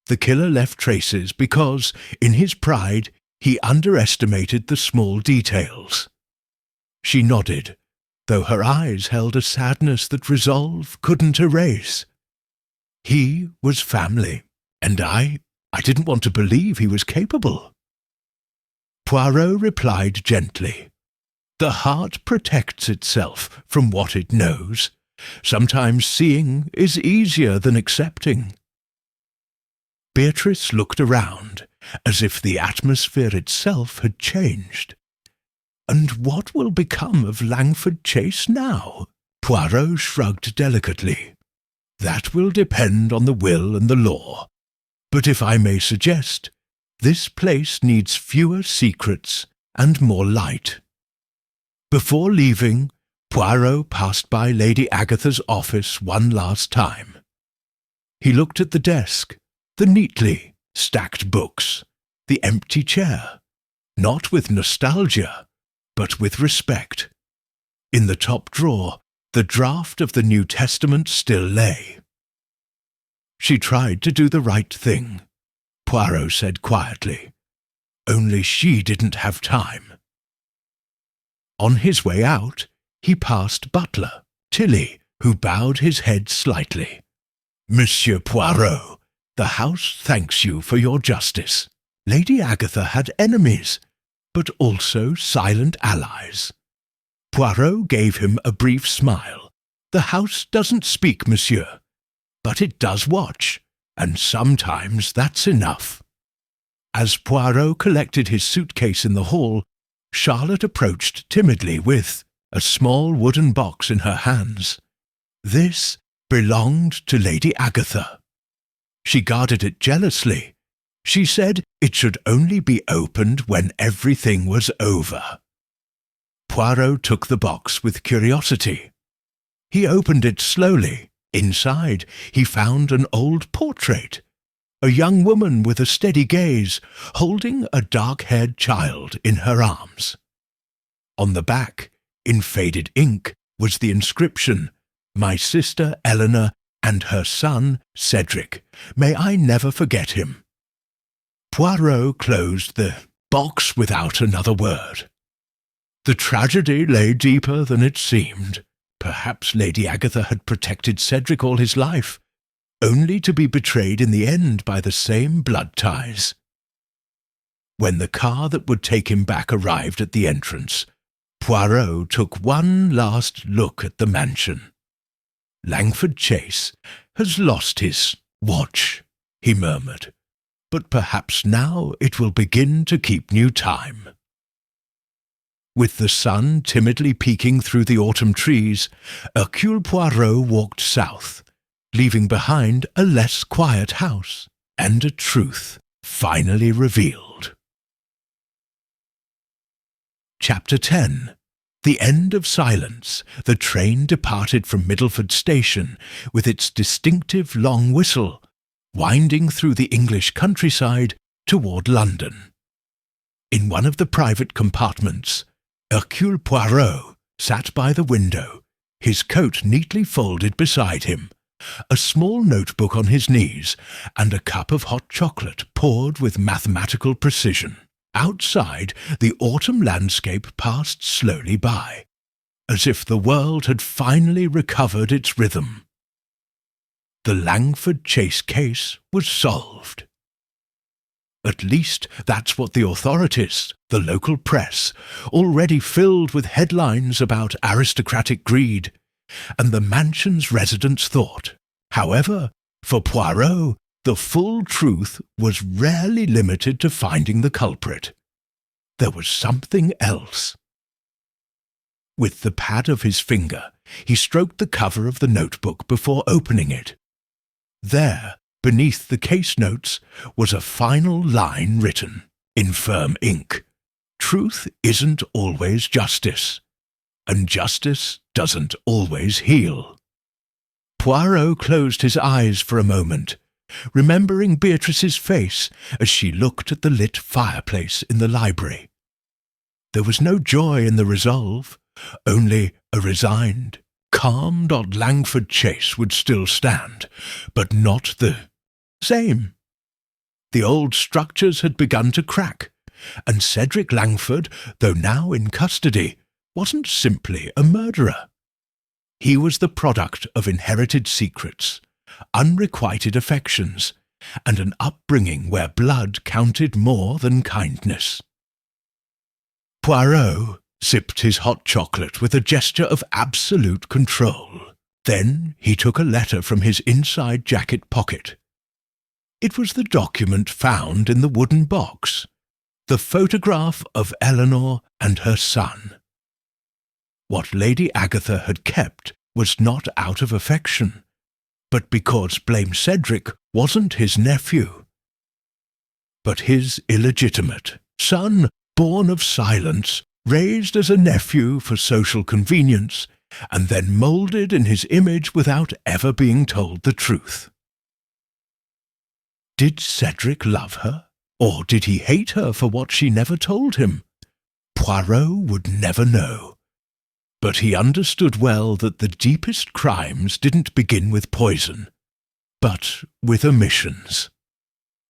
The killer left traces because, in his pride, he underestimated the small details." She nodded, though her eyes held a sadness that resolve couldn't erase. "He was family, and I didn't want to believe he was capable." Poirot replied gently, "The heart protects itself from what it knows. Sometimes seeing is easier than accepting." Beatrice looked around, as if the atmosphere itself had changed. "And what will become of Langford Chase now?" Poirot shrugged delicately. "That will depend on the will and the law. But if I may suggest, this place needs fewer secrets and more light." Before leaving, Poirot passed by Lady Agatha's office one last time. He looked at the desk, the neatly stacked books, the empty chair, not with nostalgia, but with respect. In the top drawer, the draft of the New Testament still lay. "She tried to do the right thing," Poirot said quietly. "Only she didn't have time." On his way out, he passed Butler, Tilly, who bowed his head slightly. "Monsieur Poirot, the house thanks you for your justice. Lady Agatha had enemies, but also silent allies." Poirot gave him a brief smile. "The house doesn't speak, monsieur, but it does watch, and sometimes that's enough." As Poirot collected his suitcase in the hall, Charlotte approached timidly with a small wooden box in her hands. This belonged to Lady Agatha. She guarded it jealously. She said it should only be opened when everything was over. Poirot took the box with curiosity. He opened it slowly. Inside, he found an old portrait. a young woman with a steady gaze, holding a dark-haired child in her arms. On the back, in faded ink, was the inscription, "My sister Eleanor and her son Cedric. May I never forget him." Poirot closed the box without another word. The tragedy lay deeper than it seemed. Perhaps Lady Agatha had protected Cedric all his life, only to be betrayed in the end by the same blood ties. When the car that would take him back arrived at the entrance, Poirot took one last look at the mansion. "Langford Chase has lost his watch," he murmured, "but perhaps now it will begin to keep new time." With the sun timidly peeking through the autumn trees, Hercule Poirot walked south, leaving behind a less quiet house and a truth finally revealed. Chapter 10. The End of Silence. The train departed from Middleford Station with its distinctive long whistle, winding through the English countryside toward London. In one of the private compartments, Hercule Poirot sat by the window, his coat neatly folded beside him, a small notebook on his knees, and a cup of hot chocolate poured with mathematical precision. Outside, the autumn landscape passed slowly by, as if the world had finally recovered its rhythm. The Langford Chase case was solved. At least that's what the authorities, the local press, already filled with headlines about aristocratic greed, and the mansion's residents thought. However, for Poirot, the full truth was rarely limited to finding the culprit. There was something else. With the pad of his finger, he stroked the cover of the notebook before opening it. There, beneath the case notes, was a final line written, in firm ink. "Truth isn't always justice, and justice doesn't always heal." Poirot closed his eyes for a moment, remembering Beatrice's face as she looked at the lit fireplace in the library. There was no joy in the resolve, only a resigned, calm Langford Chase would still stand, but not the same. The old structures had begun to crack, and Cedric Langford, though now in custody, wasn't simply a murderer. He was the product of inherited secrets, unrequited affections, and an upbringing where blood counted more than kindness. Poirot sipped his hot chocolate with a gesture of absolute control. Then he took a letter from his inside jacket pocket. It was the document found in the wooden box, the photograph of Eleanor and her son. What Lady Agatha had kept was not out of affection, but because Blame Cedric wasn't his nephew, but his illegitimate son, born of silence, raised as a nephew for social convenience, and then moulded in his image without ever being told the truth. Did Cedric love her, or did he hate her for what she never told him? Poirot would never know. But he understood well that the deepest crimes didn't begin with poison, but with omissions.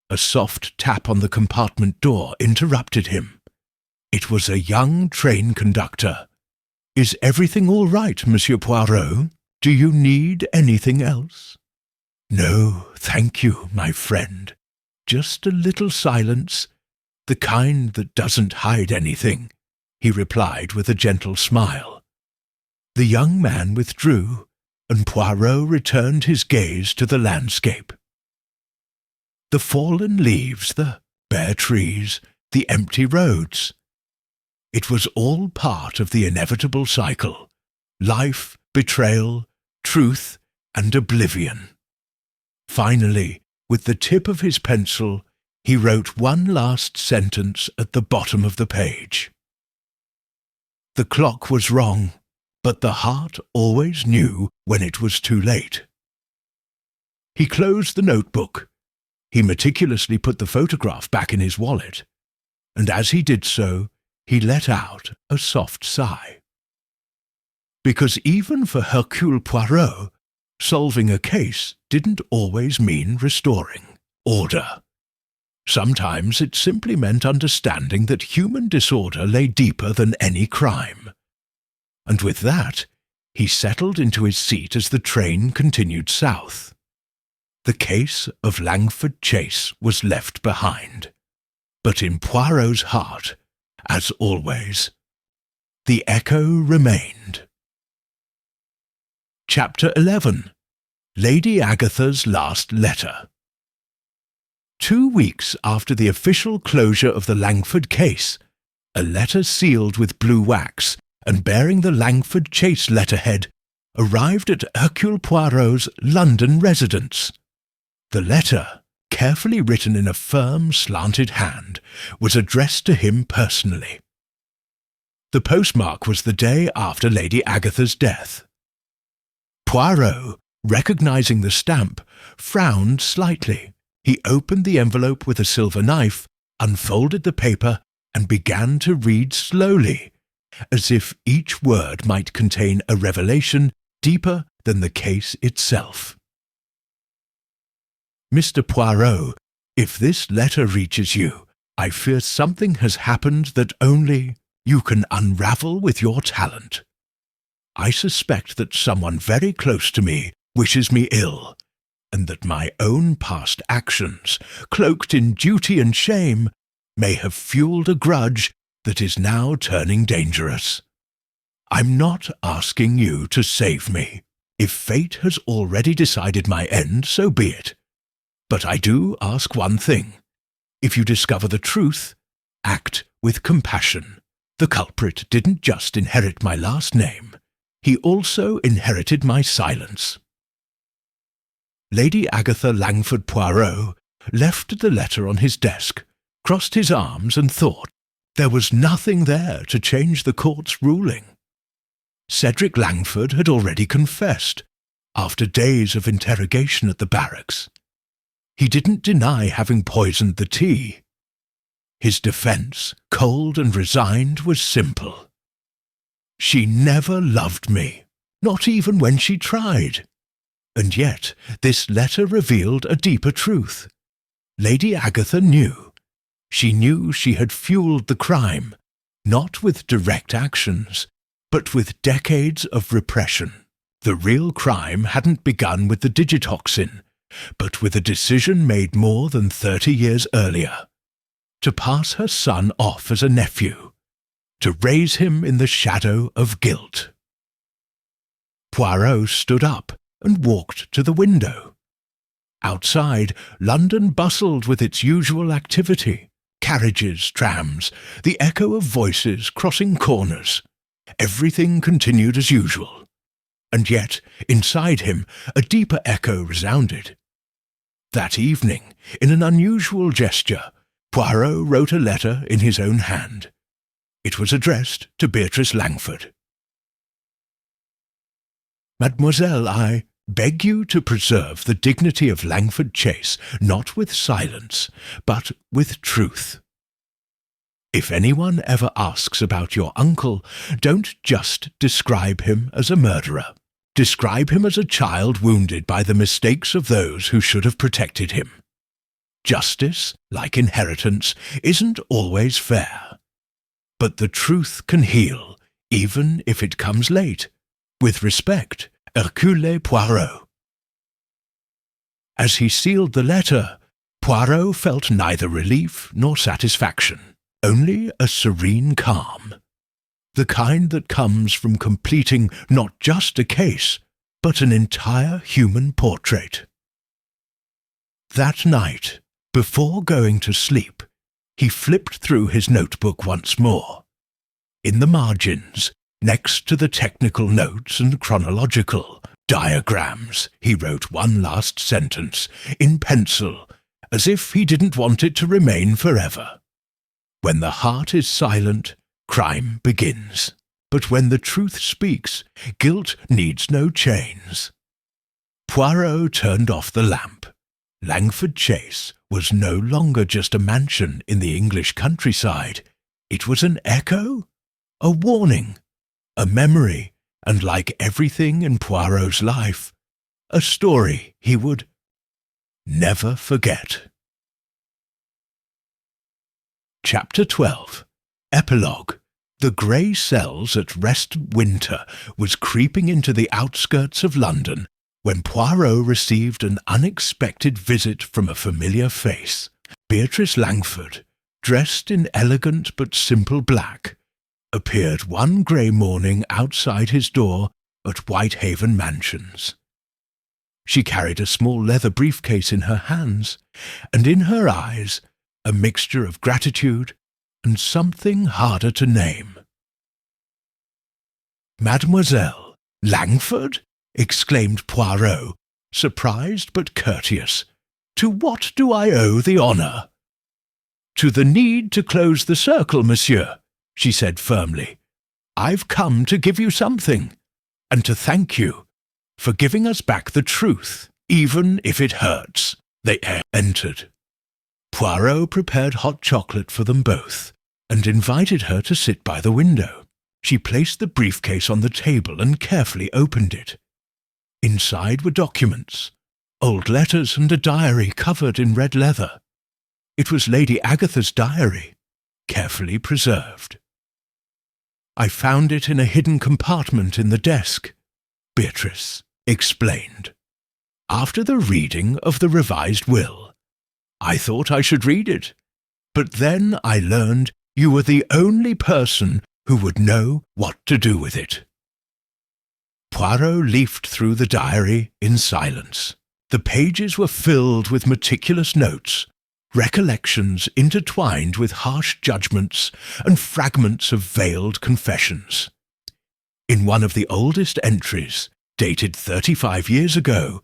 A soft tap on the compartment door interrupted him. It was a young train conductor. "Is everything all right, Monsieur Poirot? Do you need anything else?" "No, thank you, my friend. Just a little silence, the kind that doesn't hide anything," he replied with a gentle smile. The young man withdrew, and Poirot returned his gaze to the landscape. The fallen leaves, the bare trees, the empty roads. It was all part of the inevitable cycle: life, betrayal, truth, and oblivion. Finally, with the tip of his pencil, he wrote one last sentence at the bottom of the page. The clock was wrong, but the heart always knew when it was too late. He closed the notebook, He meticulously put the photograph back in his wallet, and as he did so, he let out a soft sigh. Because even for Hercule Poirot, solving a case didn't always mean restoring order. Sometimes it simply meant understanding that human disorder lay deeper than any crime. And with that, he settled into his seat as the train continued south. The case of Langford Chase was left behind. But in Poirot's heart, as always, the echo remained. Chapter 11. Lady Agatha's Last Letter. 2 weeks after the official closure of the Langford case, a letter sealed with blue wax and bearing the Langford Chase letterhead arrived at Hercule Poirot's London residence. The letter, carefully written in a firm, slanted hand, was addressed to him personally. The postmark was the day after Lady Agatha's death. Poirot, recognizing the stamp, frowned slightly. He opened the envelope with a silver knife, unfolded the paper, and began to read slowly, as if each word might contain a revelation deeper than the case itself. Mr. Poirot, if this letter reaches you, I fear something has happened that only you can unravel with your talent. I suspect that someone very close to me wishes me ill, and that my own past actions, cloaked in duty and shame, may have fueled a grudge that is now turning dangerous. I'm not asking you to save me. If fate has already decided my end, so be it. But I do ask one thing. If you discover the truth, act with compassion. The culprit didn't just inherit my last name. He also inherited my silence. Lady Agatha Langford Poirot left the letter on his desk, crossed his arms and thought. There was nothing there to change the court's ruling. Cedric Langford had already confessed, after days of interrogation at the barracks. He didn't deny having poisoned the tea. His defense, cold and resigned, was simple. She never loved me, not even when she tried. And yet this letter revealed a deeper truth. Lady Agatha knew. She knew she had fueled the crime, not with direct actions, but with decades of repression. The real crime hadn't begun with the digitoxin, but with a decision made more than 30 years earlier, to pass her son off as a nephew, to raise him in the shadow of guilt. Poirot stood up and walked to the window. Outside, London bustled with its usual activity. Carriages, trams, the echo of voices crossing corners. Everything continued as usual. And yet, inside him, a deeper echo resounded. That evening, in an unusual gesture, Poirot wrote a letter in his own hand. It was addressed to Beatrice Langford. Mademoiselle, I beg you to preserve the dignity of Langford Chase, not with silence, but with truth. If anyone ever asks about your uncle, don't just describe him as a murderer. Describe him as a child wounded by the mistakes of those who should have protected him. Justice, like inheritance, isn't always fair. But the truth can heal, even if it comes late. With respect, Hercule Poirot. As he sealed the letter, Poirot felt neither relief nor satisfaction, only a serene calm. The kind that comes from completing not just a case, but an entire human portrait. That night, before going to sleep, he flipped through his notebook once more. In the margins, next to the technical notes and chronological diagrams, he wrote one last sentence, in pencil, as if he didn't want it to remain forever. When the heart is silent, crime begins. But when the truth speaks, guilt needs no chains. Poirot turned off the lamp. Langford Chase was no longer just a mansion in the English countryside. It was an echo, a warning, a memory, and like everything in Poirot's life, a story he would never forget. Chapter 12. Epilogue. The grey cells at Rest Winter was creeping into the outskirts of London when Poirot received an unexpected visit from a familiar face. Beatrice Langford, dressed in elegant but simple black, appeared one grey morning outside his door at Whitehaven Mansions. She carried a small leather briefcase in her hands, and in her eyes a mixture of gratitude and something harder to name. "Mademoiselle Langford?" exclaimed Poirot, surprised but courteous. "To what do I owe the honour?" "To the need to close the circle, monsieur," she said firmly. "I've come to give you something, and to thank you for giving us back the truth, even if it hurts." They entered. Poirot prepared hot chocolate for them both, and invited her to sit by the window. She placed the briefcase on the table and carefully opened it. Inside were documents, old letters and a diary covered in red leather. It was Lady Agatha's diary, carefully preserved. "I found it in a hidden compartment in the desk," Beatrice explained. "After the reading of the revised will, I thought I should read it, but then I learned you were the only person who would know what to do with it." Poirot leafed through the diary in silence. The pages were filled with meticulous notes, recollections intertwined with harsh judgments and fragments of veiled confessions. In one of the oldest entries, dated 35 years ago,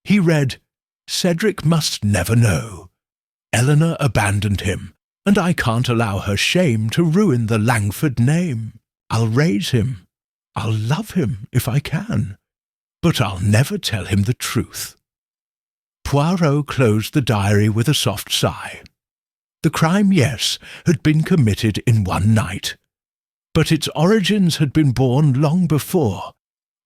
he read, "Cedric must never know. Eleanor abandoned him, and I can't allow her shame to ruin the Langford name. I'll raise him. I'll love him if I can, but I'll never tell him the truth." Poirot closed the diary with a soft sigh. The crime, yes, had been committed in one night, but its origins had been born long before,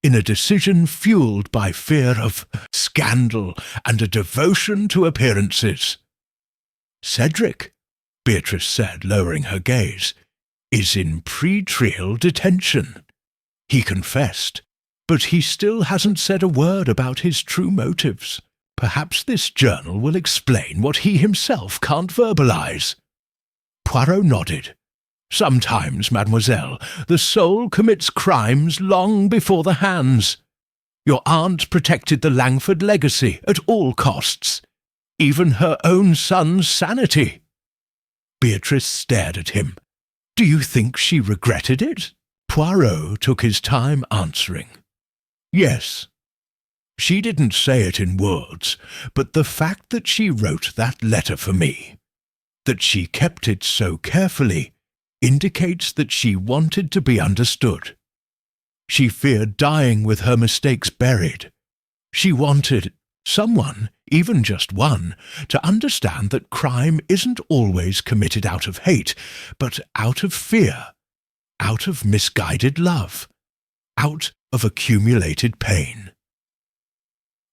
in a decision fueled by fear of scandal and a devotion to appearances. "Cedric," Beatrice said, lowering her gaze, "is in pre-trial detention. He confessed, but he still hasn't said a word about his true motives. Perhaps this journal will explain what he himself can't verbalize." Poirot nodded. "Sometimes, mademoiselle, the soul commits crimes long before the hands. Your aunt protected the Langford legacy at all costs, even her own son's sanity." Beatrice stared at him. "Do you think she regretted it?" Poirot took his time answering. "Yes. She didn't say it in words, but the fact that she wrote that letter for me, that she kept it so carefully, indicates that she wanted to be understood. She feared dying with her mistakes buried. She wanted someone, even just one, to understand that crime isn't always committed out of hate, but out of fear, out of misguided love, out of accumulated pain."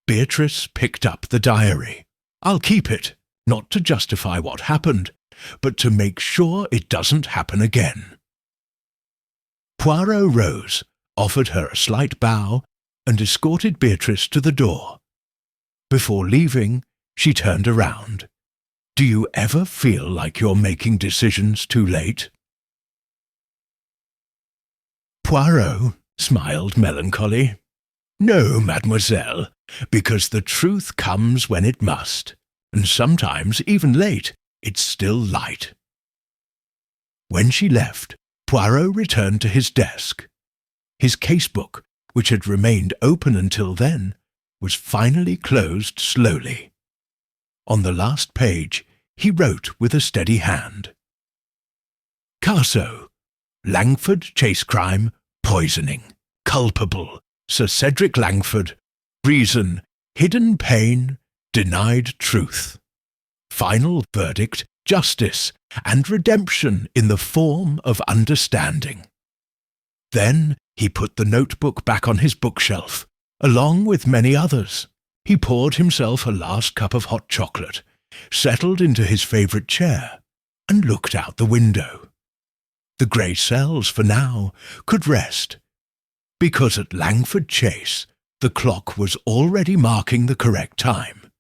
Beatrice picked up the diary. "I'll keep it, not to justify what happened, but to make sure it doesn't happen again." Poirot rose, offered her a slight bow, and escorted Beatrice to the door. Before leaving, she turned around. "Do you ever feel like you're making decisions too late?" Poirot smiled melancholy. "No, mademoiselle, because the truth comes when it must, and sometimes, even late, it's still light." When she left, Poirot returned to his desk. His casebook, which had remained open until then, was finally closed slowly. On the last page, he wrote with a steady hand. "Carso, Langford chase crime, poisoning. Culpable, Sir Cedric Langford. Reason, hidden pain, denied truth. Final verdict, justice, and redemption in the form of understanding. Then he put the notebook back on his bookshelf, along with many others. He poured himself a last cup of hot chocolate, settled into his favourite chair, and looked out the window. The grey cells, for now, could rest, because at Langford Chase the clock was already marking the correct time.